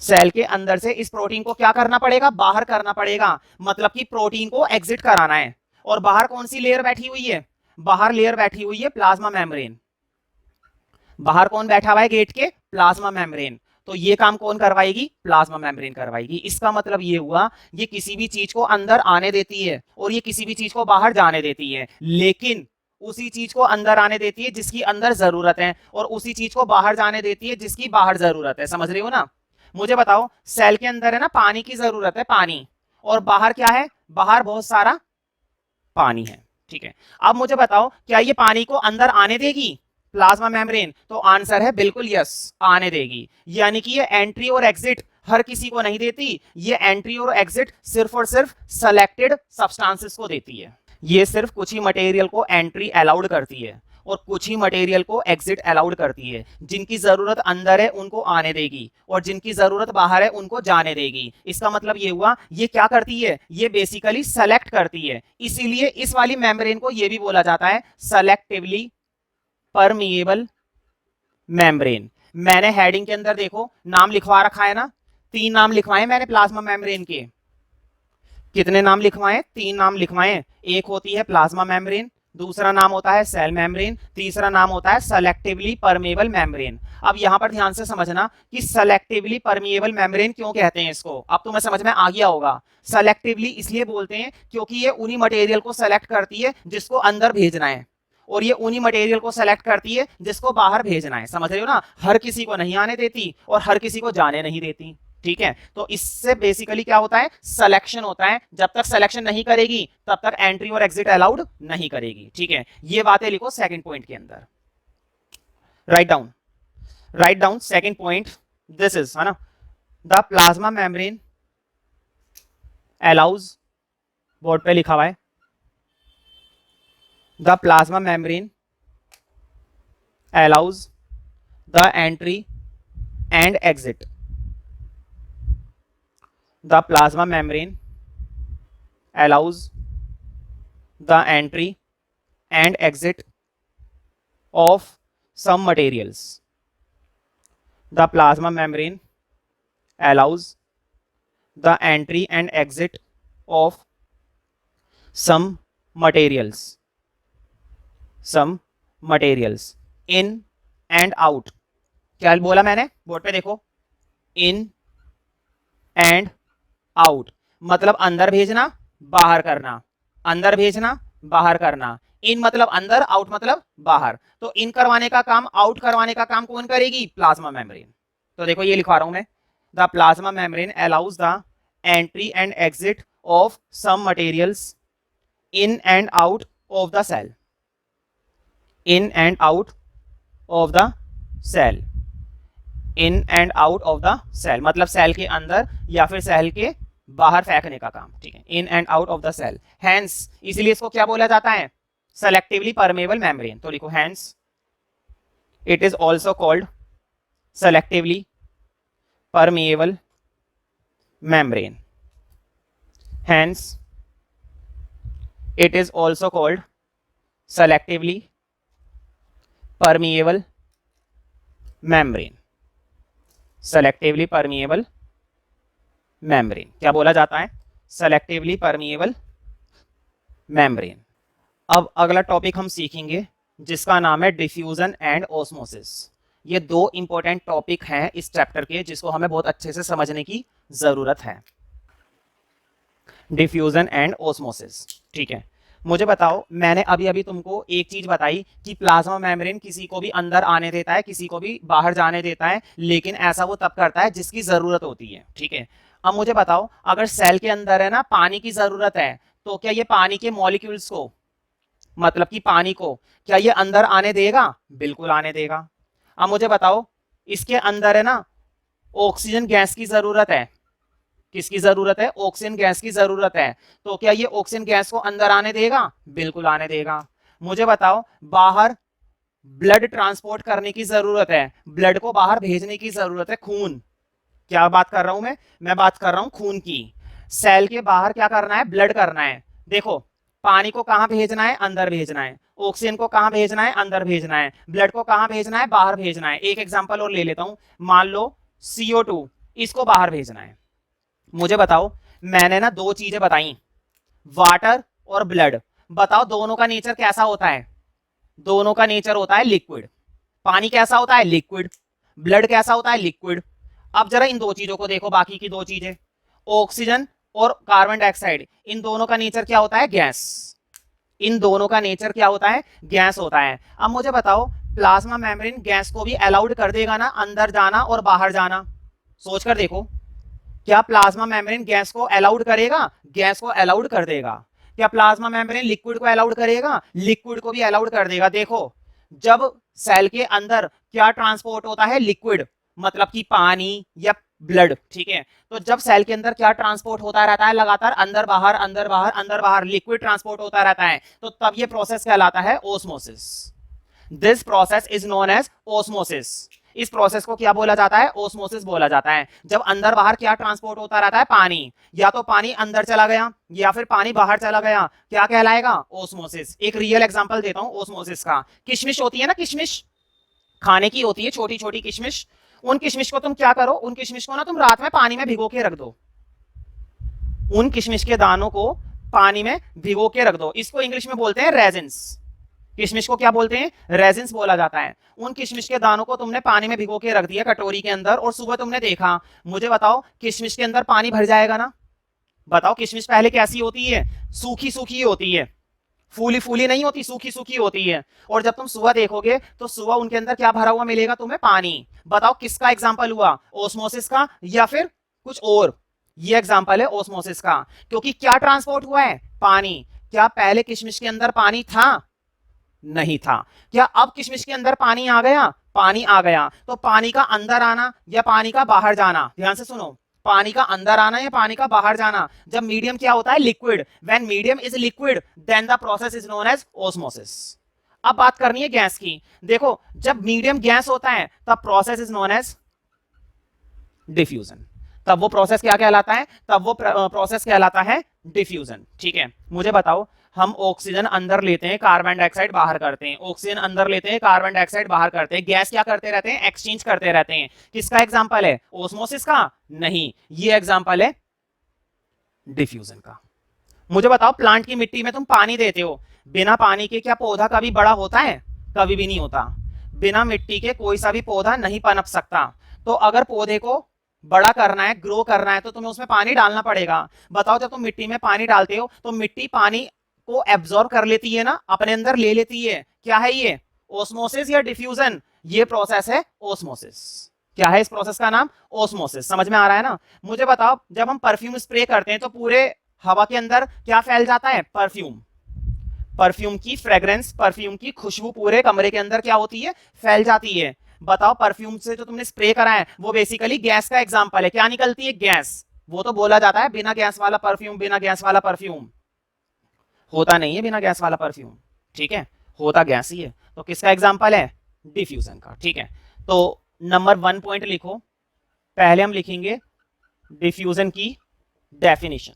सेल के अंदर से इस प्रोटीन को क्या करना पड़ेगा, बाहर करना पड़ेगा। मतलब कि प्रोटीन को एग्जिट कराना है। और बाहर कौन सी लेयर बैठी हुई है, बाहर लेयर बैठी हुई है प्लाज्मा मेम्ब्रेन। बाहर कौन बैठा हुआ है गेट के, प्लाज्मा मेम्ब्रेन। तो ये काम कौन करवाएगी, प्लाज्मा मेम्ब्रेन करवाएगी। इसका मतलब ये हुआ, ये किसी भी चीज को अंदर आने देती है और ये किसी भी चीज को बाहर जाने देती है, लेकिन उसी चीज को अंदर आने देती है जिसकी अंदर जरूरत है और उसी चीज को बाहर जाने देती है जिसकी बाहर जरूरत है। समझ रहे हो ना। मुझे बताओ, सेल के अंदर है ना पानी की जरूरत है, पानी, और बाहर क्या है, बाहर बहुत सारा पानी है। ठीक है, अब मुझे बताओ क्या ये पानी को अंदर आने देगी प्लाज्मा मेम्ब्रेन, तो आंसर है बिल्कुल यस, आने देगी। यानी कि ये एंट्री और एग्जिट हर किसी को नहीं देती, ये एंट्री और एग्जिट सिर्फ और सिर्फ सेलेक्टेड सब्सटेंसेस को देती है। ये सिर्फ कुछ ही मटेरियल को एंट्री अलाउड करती है और कुछ ही मटेरियल को एग्जिट अलाउड करती है। जिनकी जरूरत अंदर है उनको आने देगी और जिनकी जरूरत बाहर है उनको जाने देगी। इसका मतलब ये हुआ, ये क्या करती है, ये बेसिकली सेलेक्ट करती है। इसीलिए इस वाली मेम्ब्रेन को ये भी बोला जाता है सेलेक्टिवली परमिएबल मेम्ब्रेन। मैंने हेडिंग के अंदर देखो नाम लिखवा रखा है ना, 3 नाम लिखवाए मैंने प्लाज्मा मेम्ब्रेन के। कितने नाम लिखवाए, 3 नाम लिखवाए। एक होती है प्लाज्मा मेम्ब्रेन, दूसरा नाम होता है सेल मेम्ब्रेन, तीसरा नाम होता है सेलेक्टिवली परमिएबल मेम्ब्रेन। अब यहां पर ध्यान से समझना कि सेलेक्टिवली परमिएबल मेम्ब्रेन क्यों कहते हैं इसको, अब तुम्हें समझ में आ गया होगा। सेलेक्टिवली इसलिए बोलते हैं क्योंकि ये उन्हीं मटेरियल को सेलेक्ट करती है जिसको अंदर भेजना है और ये उन्हीं मटेरियल को सेलेक्ट करती है जिसको बाहर भेजना है, समझ रहे हो ना, हर किसी को नहीं आने देती और हर किसी को जाने नहीं देती, ठीक है। तो इससे बेसिकली क्या होता है, सिलेक्शन होता है, जब तक सिलेक्शन नहीं करेगी तब तक एंट्री और एग्जिट अलाउड नहीं करेगी, ठीक है। ये बातें लिखो सेकंड पॉइंट के अंदर, write down second point, this is, है ना, the plasma membrane allows, board पे लिखा हुआ है, the plasma membrane allows the entry and exit, the plasma membrane allows the entry and exit of some materials, the plasma membrane allows the entry and exit of some materials in and out, क्या बोला मैंने, board पे देखो, इन and out मतलब अंदर भेजना बाहर करना, अंदर भेजना बाहर करना, इन मतलब अंदर, आउट मतलब बाहर, तो इन करवाने का काम, आउट करवाने का काम कौन करेगी, प्लाज्मा मेम्ब्रेन। तो देखो ये लिखवा रहा हूं मैं, the plasma membrane allows the entry and exit of some materials in and out of the cell, in and out of the cell, in and out of the cell मतलब cell के अंदर या फिर सेल के बाहर फेंकने का काम, ठीक है, in and out of the cell, hence इसीलिए इसको क्या बोला जाता है, सेलेक्टिवली परमेबल मेम्ब्रेन। तो लिखो hence it is also called selectively permeable membrane, hence it is also called selectively permeable membrane, selectively permeable membrane क्या बोला जाता है, selectively permeable membrane। अब अगला टॉपिक हम सीखेंगे जिसका नाम है डिफ्यूजन एंड ऑस्मोसिस। ये दो इंपॉर्टेंट टॉपिक हैं इस चैप्टर के जिसको हमें बहुत अच्छे से समझने की जरूरत है, डिफ्यूजन एंड ऑस्मोसिस, ठीक है। मुझे बताओ, मैंने अभी अभी तुमको एक चीज बताई कि प्लाज्मा मेम्ब्रेन किसी को भी अंदर आने देता है, किसी को भी बाहर जाने देता है, लेकिन ऐसा वो तब करता है जिसकी जरूरत होती है, ठीक है। अब मुझे बताओ, अगर सेल के अंदर है ना पानी की जरूरत है, तो क्या ये पानी के मॉलिक्यूल्स को, मतलब कि पानी को, क्या ये अंदर आने देगा, बिल्कुल आने देगा। अब मुझे बताओ, इसके अंदर है ना ऑक्सीजन गैस की जरूरत है, किसकी जरूरत है, ऑक्सीजन गैस की जरूरत है, तो क्या ये ऑक्सीजन गैस को अंदर आने देगा, बिल्कुल आने देगा। मुझे बताओ, बाहर ब्लड ट्रांसपोर्ट करने की जरूरत है, ब्लड को बाहर भेजने की जरूरत है, खून, क्या बात कर रहा हूं मैं बात कर रहा हूं खून की। सेल के बाहर क्या करना है, ब्लड करना है। देखो, पानी को कहां भेजना है, अंदर भेजना है, ऑक्सीजन को कहां भेजना है, अंदर भेजना है, ब्लड को कहां भेजना है, बाहर भेजना है। एक एग्जांपल और ले लेता हूं, मान लो CO2, इसको बाहर भेजना है। मुझे बताओ, मैंने ना दो चीजें बताई, वाटर और ब्लड, बताओ दोनों का नेचर कैसा होता है, दोनों का नेचर होता है लिक्विड। पानी कैसा होता है, लिक्विड, ब्लड कैसा होता है, लिक्विड। अब जरा इन दो चीजों को देखो, बाकी की दो चीजें, ऑक्सीजन और कार्बन डाइऑक्साइड, इन दोनों का नेचर क्या होता है, गैस, इन दोनों का नेचर क्या होता है, गैस होता है। अब मुझे बताओ, प्लाज्मा मेम्ब्रेन गैस को भी अलाउड कर देगा ना अंदर जाना और बाहर जाना, सोच कर देखो, क्या प्लाज्मा मेम्ब्रेन गैस को अलाउड करेगा, गैस को अलाउड कर देगा। क्या प्लाज्मा मेम्ब्रेन लिक्विड को अलाउड करेगा, लिक्विड को भी अलाउड कर देगा। देखो, जब सेल के अंदर क्या ट्रांसपोर्ट होता है, लिक्विड, मतलब कि पानी या ब्लड, ठीक है। तो जब सेल के अंदर क्या ट्रांसपोर्ट होता रहता है, लगातार अंदर बाहर अंदर बाहर अंदर बाहर लिक्विड ट्रांसपोर्ट होता रहता है, तो तब ये प्रोसेस कहलाता है osmosis. This process is known as osmosis. इस प्रोसेस को क्या बोला जाता है, ओस्मोसिस बोला जाता है। जब अंदर बाहर क्या ट्रांसपोर्ट होता रहता है, पानी, या तो पानी अंदर चला गया या फिर पानी बाहर चला गया, क्या कहलाएगा, ओस्मोसिस। एक रियल एग्जांपल देता हूं ओस्मोसिस का। किशमिश होती है ना, किशमिश खाने की होती है, छोटी छोटी किशमिश। उन किशमिश को तुम क्या करो, उन किशमिश को ना तुम रात में पानी में भिगो के रख दो, उन किशमिश के दानों को पानी में भिगो के रख दो। इसको इंग्लिश में बोलते हैं रेजिन्स। किशमिश को क्या बोलते हैं, रेजिन्स बोला जाता है। उन किशमिश के दानों को तुमने पानी में भिगो के रख दिया कटोरी के अंदर, और सुबह तुमने देखा, मुझे बताओ किशमिश के अंदर पानी भर जाएगा ना। बताओ, किशमिश पहले कैसी होती है, सूखी सूखी होती है, फूली फूली नहीं होती, सूखी सूखी होती है। और जब तुम सुअर देखोगे तो सुअर उनके अंदर क्या भरा हुआ मिलेगा तुम्हें? पानी। बताओ किसका एग्जाम्पल हुआ, ओस्मोसिस का या फिर कुछ और? ये एग्जाम्पल है ओस्मोसिस का, क्योंकि क्या ट्रांसपोर्ट हुआ है? पानी। क्या पहले किशमिश के अंदर पानी था? नहीं था। क्या अब किशमिश के अंदर पानी आ गया? पानी आ गया। तो पानी का अंदर आना या पानी का बाहर जाना, ध्यान से सुनो, पानी का अंदर आना या पानी का बाहर जाना, जब मीडियम क्या होता है? Liquid. When medium is liquid then the process is known as osmosis. अब बात करनी है गैस की। देखो, जब मीडियम गैस होता है तब process is known as diffusion. तब वो प्रोसेस क्या कहलाता है? तब वो प्रोसेस कहलाता है डिफ्यूजन। ठीक है, मुझे बताओ, हम ऑक्सीजन अंदर लेते हैं, कार्बन डाइऑक्साइड बाहर करते हैं, ऑक्सीजन अंदर लेते हैं, कार्बन डाइऑक्साइड बाहर करते हैं, गैस क्या करते रहते हैं? एक्सचेंज करते रहते हैं। किसका एग्जांपल है? ओस्मोसिस का? नहीं, ये एग्जांपल है डिफ्यूजन का। मुझे बताओ, प्लांट की मिट्टी में तुम पानी देते हो, बिना पानी के क्या पौधा कभी बड़ा होता है? कभी भी नहीं होता। बिना मिट्टी के कोई सा भी पौधा नहीं पनप सकता। तो अगर पौधे को बड़ा करना है, ग्रो करना है, तो तुम्हें उसमें पानी डालना पड़ेगा। बताओ, जब तुम मिट्टी में पानी डालते हो तो मिट्टी पानी को एब्जॉर्ब कर लेती है ना, अपने अंदर ले लेती है। क्या है ये? ओस्मोसिस या डिफ्यूजन? ये प्रोसेस है ओस्मोसिस। क्या है इस प्रोसेस का नाम? ओस्मोसिस। समझ में आ रहा है ना? मुझे बताओ, जब हम परफ्यूम स्प्रे करते हैं तो पूरे हवा के अंदर क्या फैल जाता है? परफ्यूम। परफ्यूम की फ्रेग्रेंस, परफ्यूम की खुशबू पूरे कमरे के अंदर क्या होती है? फैल जाती है। बताओ, परफ्यूम से जो तुमने स्प्रे करा है वो बेसिकली गैस का एग्जांपल है। क्या निकलती है? गैस। वो तो बोला जाता है बिना गैस वाला परफ्यूम, बिना गैस वाला परफ्यूम। होता नहीं है बिना गैस वाला परफ्यूम। ठीक है, होता गैस ही है। तो किसका एग्जांपल है? डिफ्यूजन का। ठीक है, तो नंबर 1 पॉइंट लिखो। पहले हम लिखेंगे डिफ्यूजन की डेफिनेशन।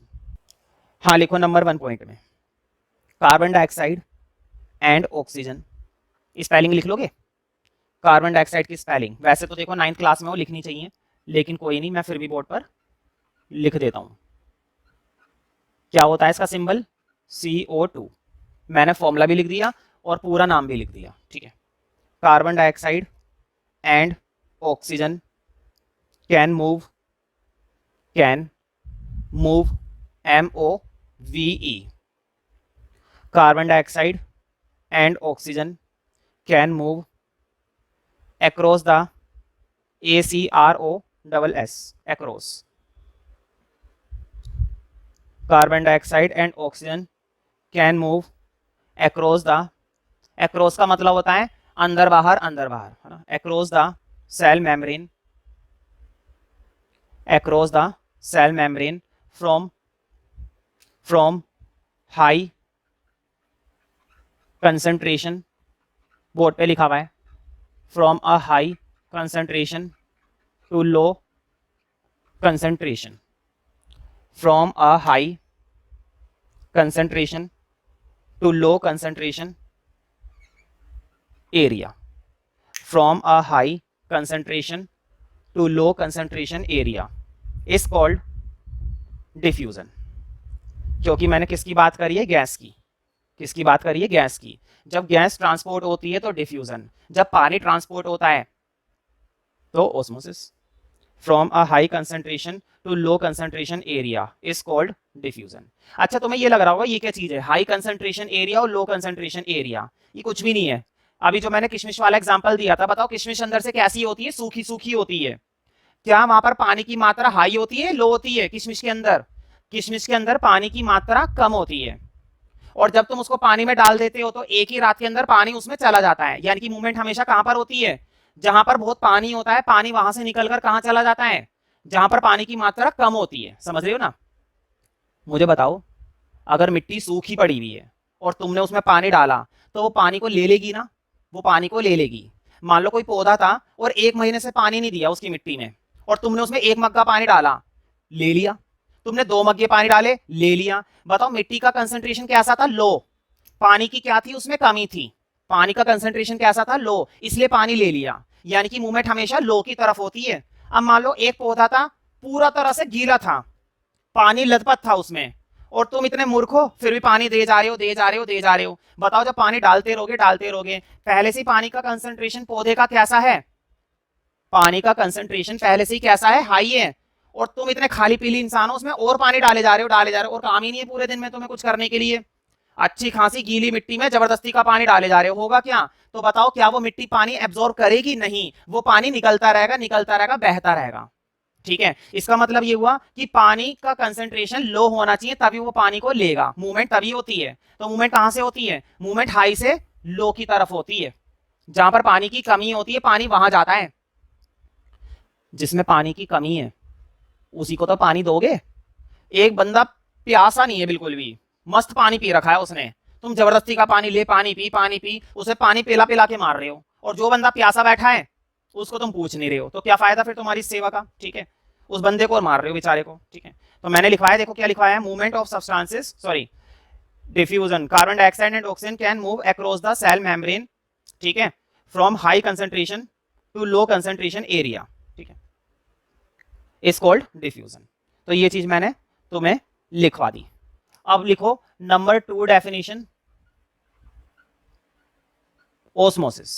हाँ, लिखो नंबर 1 पॉइंट में carbon dioxide and oxygen. Spelling लिख लोगे? कार्बन डाइऑक्साइड की स्पेलिंग वैसे तो देखो 9th क्लास में वो लिखनी चाहिए, लेकिन कोई नहीं, मैं फिर भी बोर्ड पर लिख देता हूं। क्या होता है इसका सिंबल? CO2। मैंने फॉर्मूला भी लिख दिया और पूरा नाम भी लिख दिया। ठीक है, carbon dioxide and oxygen can move MOVE। Carbon dioxide and oxygen can move across the ACROSS, across। Carbon dioxide and oxygen can move across the, across का मतलब होता है अंदर बाहर, अंदर बाहर, है ना? across the cell membrane, across the cell membrane from high concentration, board पे लिखा हुआ है, from a high concentration to low concentration, from a high concentration to low concentration area, from a high concentration to low concentration area is called diffusion। क्योंकि मैंने किसकी बात करी है? गैस की। किसकी बात करी है? गैस की। जब गैस ट्रांसपोर्ट होती है तो डिफ्यूजन, जब पानी ट्रांसपोर्ट होता है तो osmosis. From a high concentration to low concentration area is called diffusion. अच्छा, तुम्हें ये लग रहा होगा ये क्या चीज है? हाई कंसंट्रेशन एरिया और लो कंसंट्रेशन एरिया, ये कुछ भी नहीं है। अभी जो मैंने किशमिश वाला एग्जांपल दिया था, बताओ किशमिश अंदर से कैसी होती है? सूखी सूखी होती है। क्या वहां पर पानी की मात्रा हाई होती है, लो होती है? किशमिश के अंदर, किशमिश के अंदर पानी की मात्रा कम होती है। और जब तुम उसको पानी में डाल देते हो तो एक ही रात के अंदर पानी उसमें चला जाता है। यानी कि मूवमेंट हमेशा कहां पर होती है? जहां पर बहुत पानी होता है, पानी वहां से निकलकर कहां चला जाता है? जहां पर पानी की मात्रा कम होती है। समझ रहे हो ना? मुझे बताओ, अगर मिट्टी सूखी पड़ी हुई है और तुमने उसमें पानी डाला तो वो पानी को ले लेगी ना? वो पानी को ले लेगी। मान लो कोई पौधा था और 1 महीने से पानी नहीं दिया उसकी मिट्टी में, और तुमने उसमें 1 मग्गा पानी डाला, ले लिया। तुमने 2 मग्गे पानी डाले, ले लिया। बताओ मिट्टी का कंसंट्रेशन कैसा था? लो। पानी की क्या थी? उसमें कमी थी। पानी का कंसंट्रेशन कैसा था? लो, इसलिए पानी ले लिया। यानी कि मूवमेंट हमेशा लो की तरफ होती है। अब मान लो एक पौधा था पूरा तरह से गीला था, पानी लथपथ था उसमें, और तुम इतने मूर्ख हो फिर भी पानी दे जा रहे हो, दे जा रहे हो, दे जा रहे हो। बताओ, जब पानी डालते रहोगे, डालते रहोगे, पहले से पानी का कंसंट्रेशन पौधे का कैसा है? पानी का कंसंट्रेशन पहले से ही कैसा है? हाई है। और तुम इतने खाली पीली इंसान हो, उसमें और पानी डाले जा रहे हो, डाले जा रहे हो, और काम ही नहीं है पूरे दिन में तुम्हें कुछ करने के लिए। अच्छी खासी गीली मिट्टी में जबरदस्ती का पानी डाले जा रहे हो, होगा क्या? तो बताओ क्या वो मिट्टी पानी एब्जॉर्ब करेगी? नहीं, वो पानी निकलता रहेगा, बहता रहेगा। ठीक है, इसका मतलब ये हुआ कि पानी का कंसंट्रेशन लो होना चाहिए तभी वो पानी को लेगा। मूवमेंट तभी होती है। तो मूवमेंट कहां से होती है? मूवमेंट हाई से लो की तरफ होती है। जहां पर पानी की कमी होती है पानी वहां जाता है। जिसमें पानी की कमी है उसी को तो पानी दोगे। एक बंदा प्यासा नहीं है बिल्कुल भी, मस्त पानी पी रखा है उसने, तुम जबरदस्ती का पानी ले, पानी पी, उसे पानी पिला पिला के मार रहे हो। और जो बंदा प्यासा बैठा है उसको तुम पूछ नहीं रहे हो, तो क्या फायदा फिर तुम्हारी सेवा का? ठीक है, उस बंदे को और मार रहे हो बेचारे को। ठीक है, तो मैंने लिखवाया, देखो क्या लिखवाया है, movement of substances, sorry diffusion, carbon dioxide and oxygen can move across the cell membrane, ठीक है, from high concentration to low concentration area, ठीक है, इज कॉल्ड डिफ्यूजन। तो ये चीज मैंने तुम्हें लिखवा दी। अब लिखो नंबर 2 डेफिनेशन, ओस्मोसिस।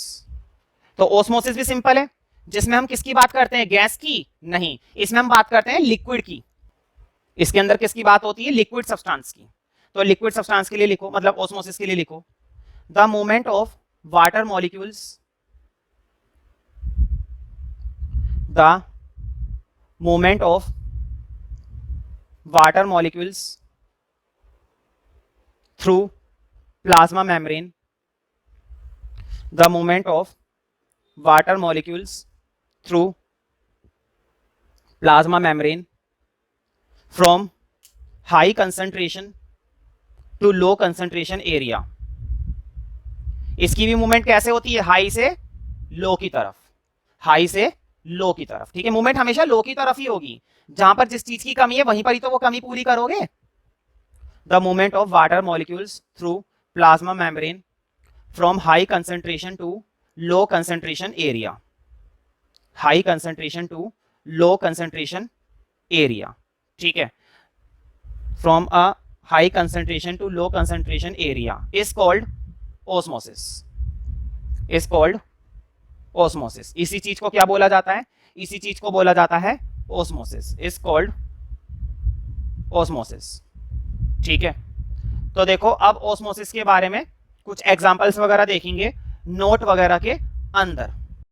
तो ओस्मोसिस भी सिंपल है, जिसमें हम किसकी बात करते हैं? गैस की नहीं, इसमें हम बात करते हैं लिक्विड की। इसके अंदर किसकी बात होती है? लिक्विड सब्सटेंस की। तो लिक्विड सब्सटेंस के लिए लिखो, मतलब ओस्मोसिस के लिए लिखो, the movement of water molecules, the movement of water molecules through plasma membrane, the movement of water molecules through plasma membrane from high concentration to low concentration area। इसकी भी movement कैसे होती है? हाई से लो की तरफ, हाई से लो की तरफ। ठीक है, मूवमेंट हमेशा लो की तरफ ही होगी। जहां पर जिस चीज की कमी है वहीं पर ही तो वो कमी पूरी करोगे। The movement of water molecules through plasma membrane from high concentration to low concentration area, high concentration to low concentration area, ठीक है, from a high concentration to low concentration area is called osmosis, is called osmosis. इसी चीज को क्या बोला जाता है? इसी चीज को बोला जाता है ओस्मोसिस, इज कॉल्ड ओस्मोसिस। ठीक है, तो देखो अब ओस्मोसिस के बारे में कुछ एग्जांपल्स वगैरह देखेंगे नोट वगैरह के अंदर।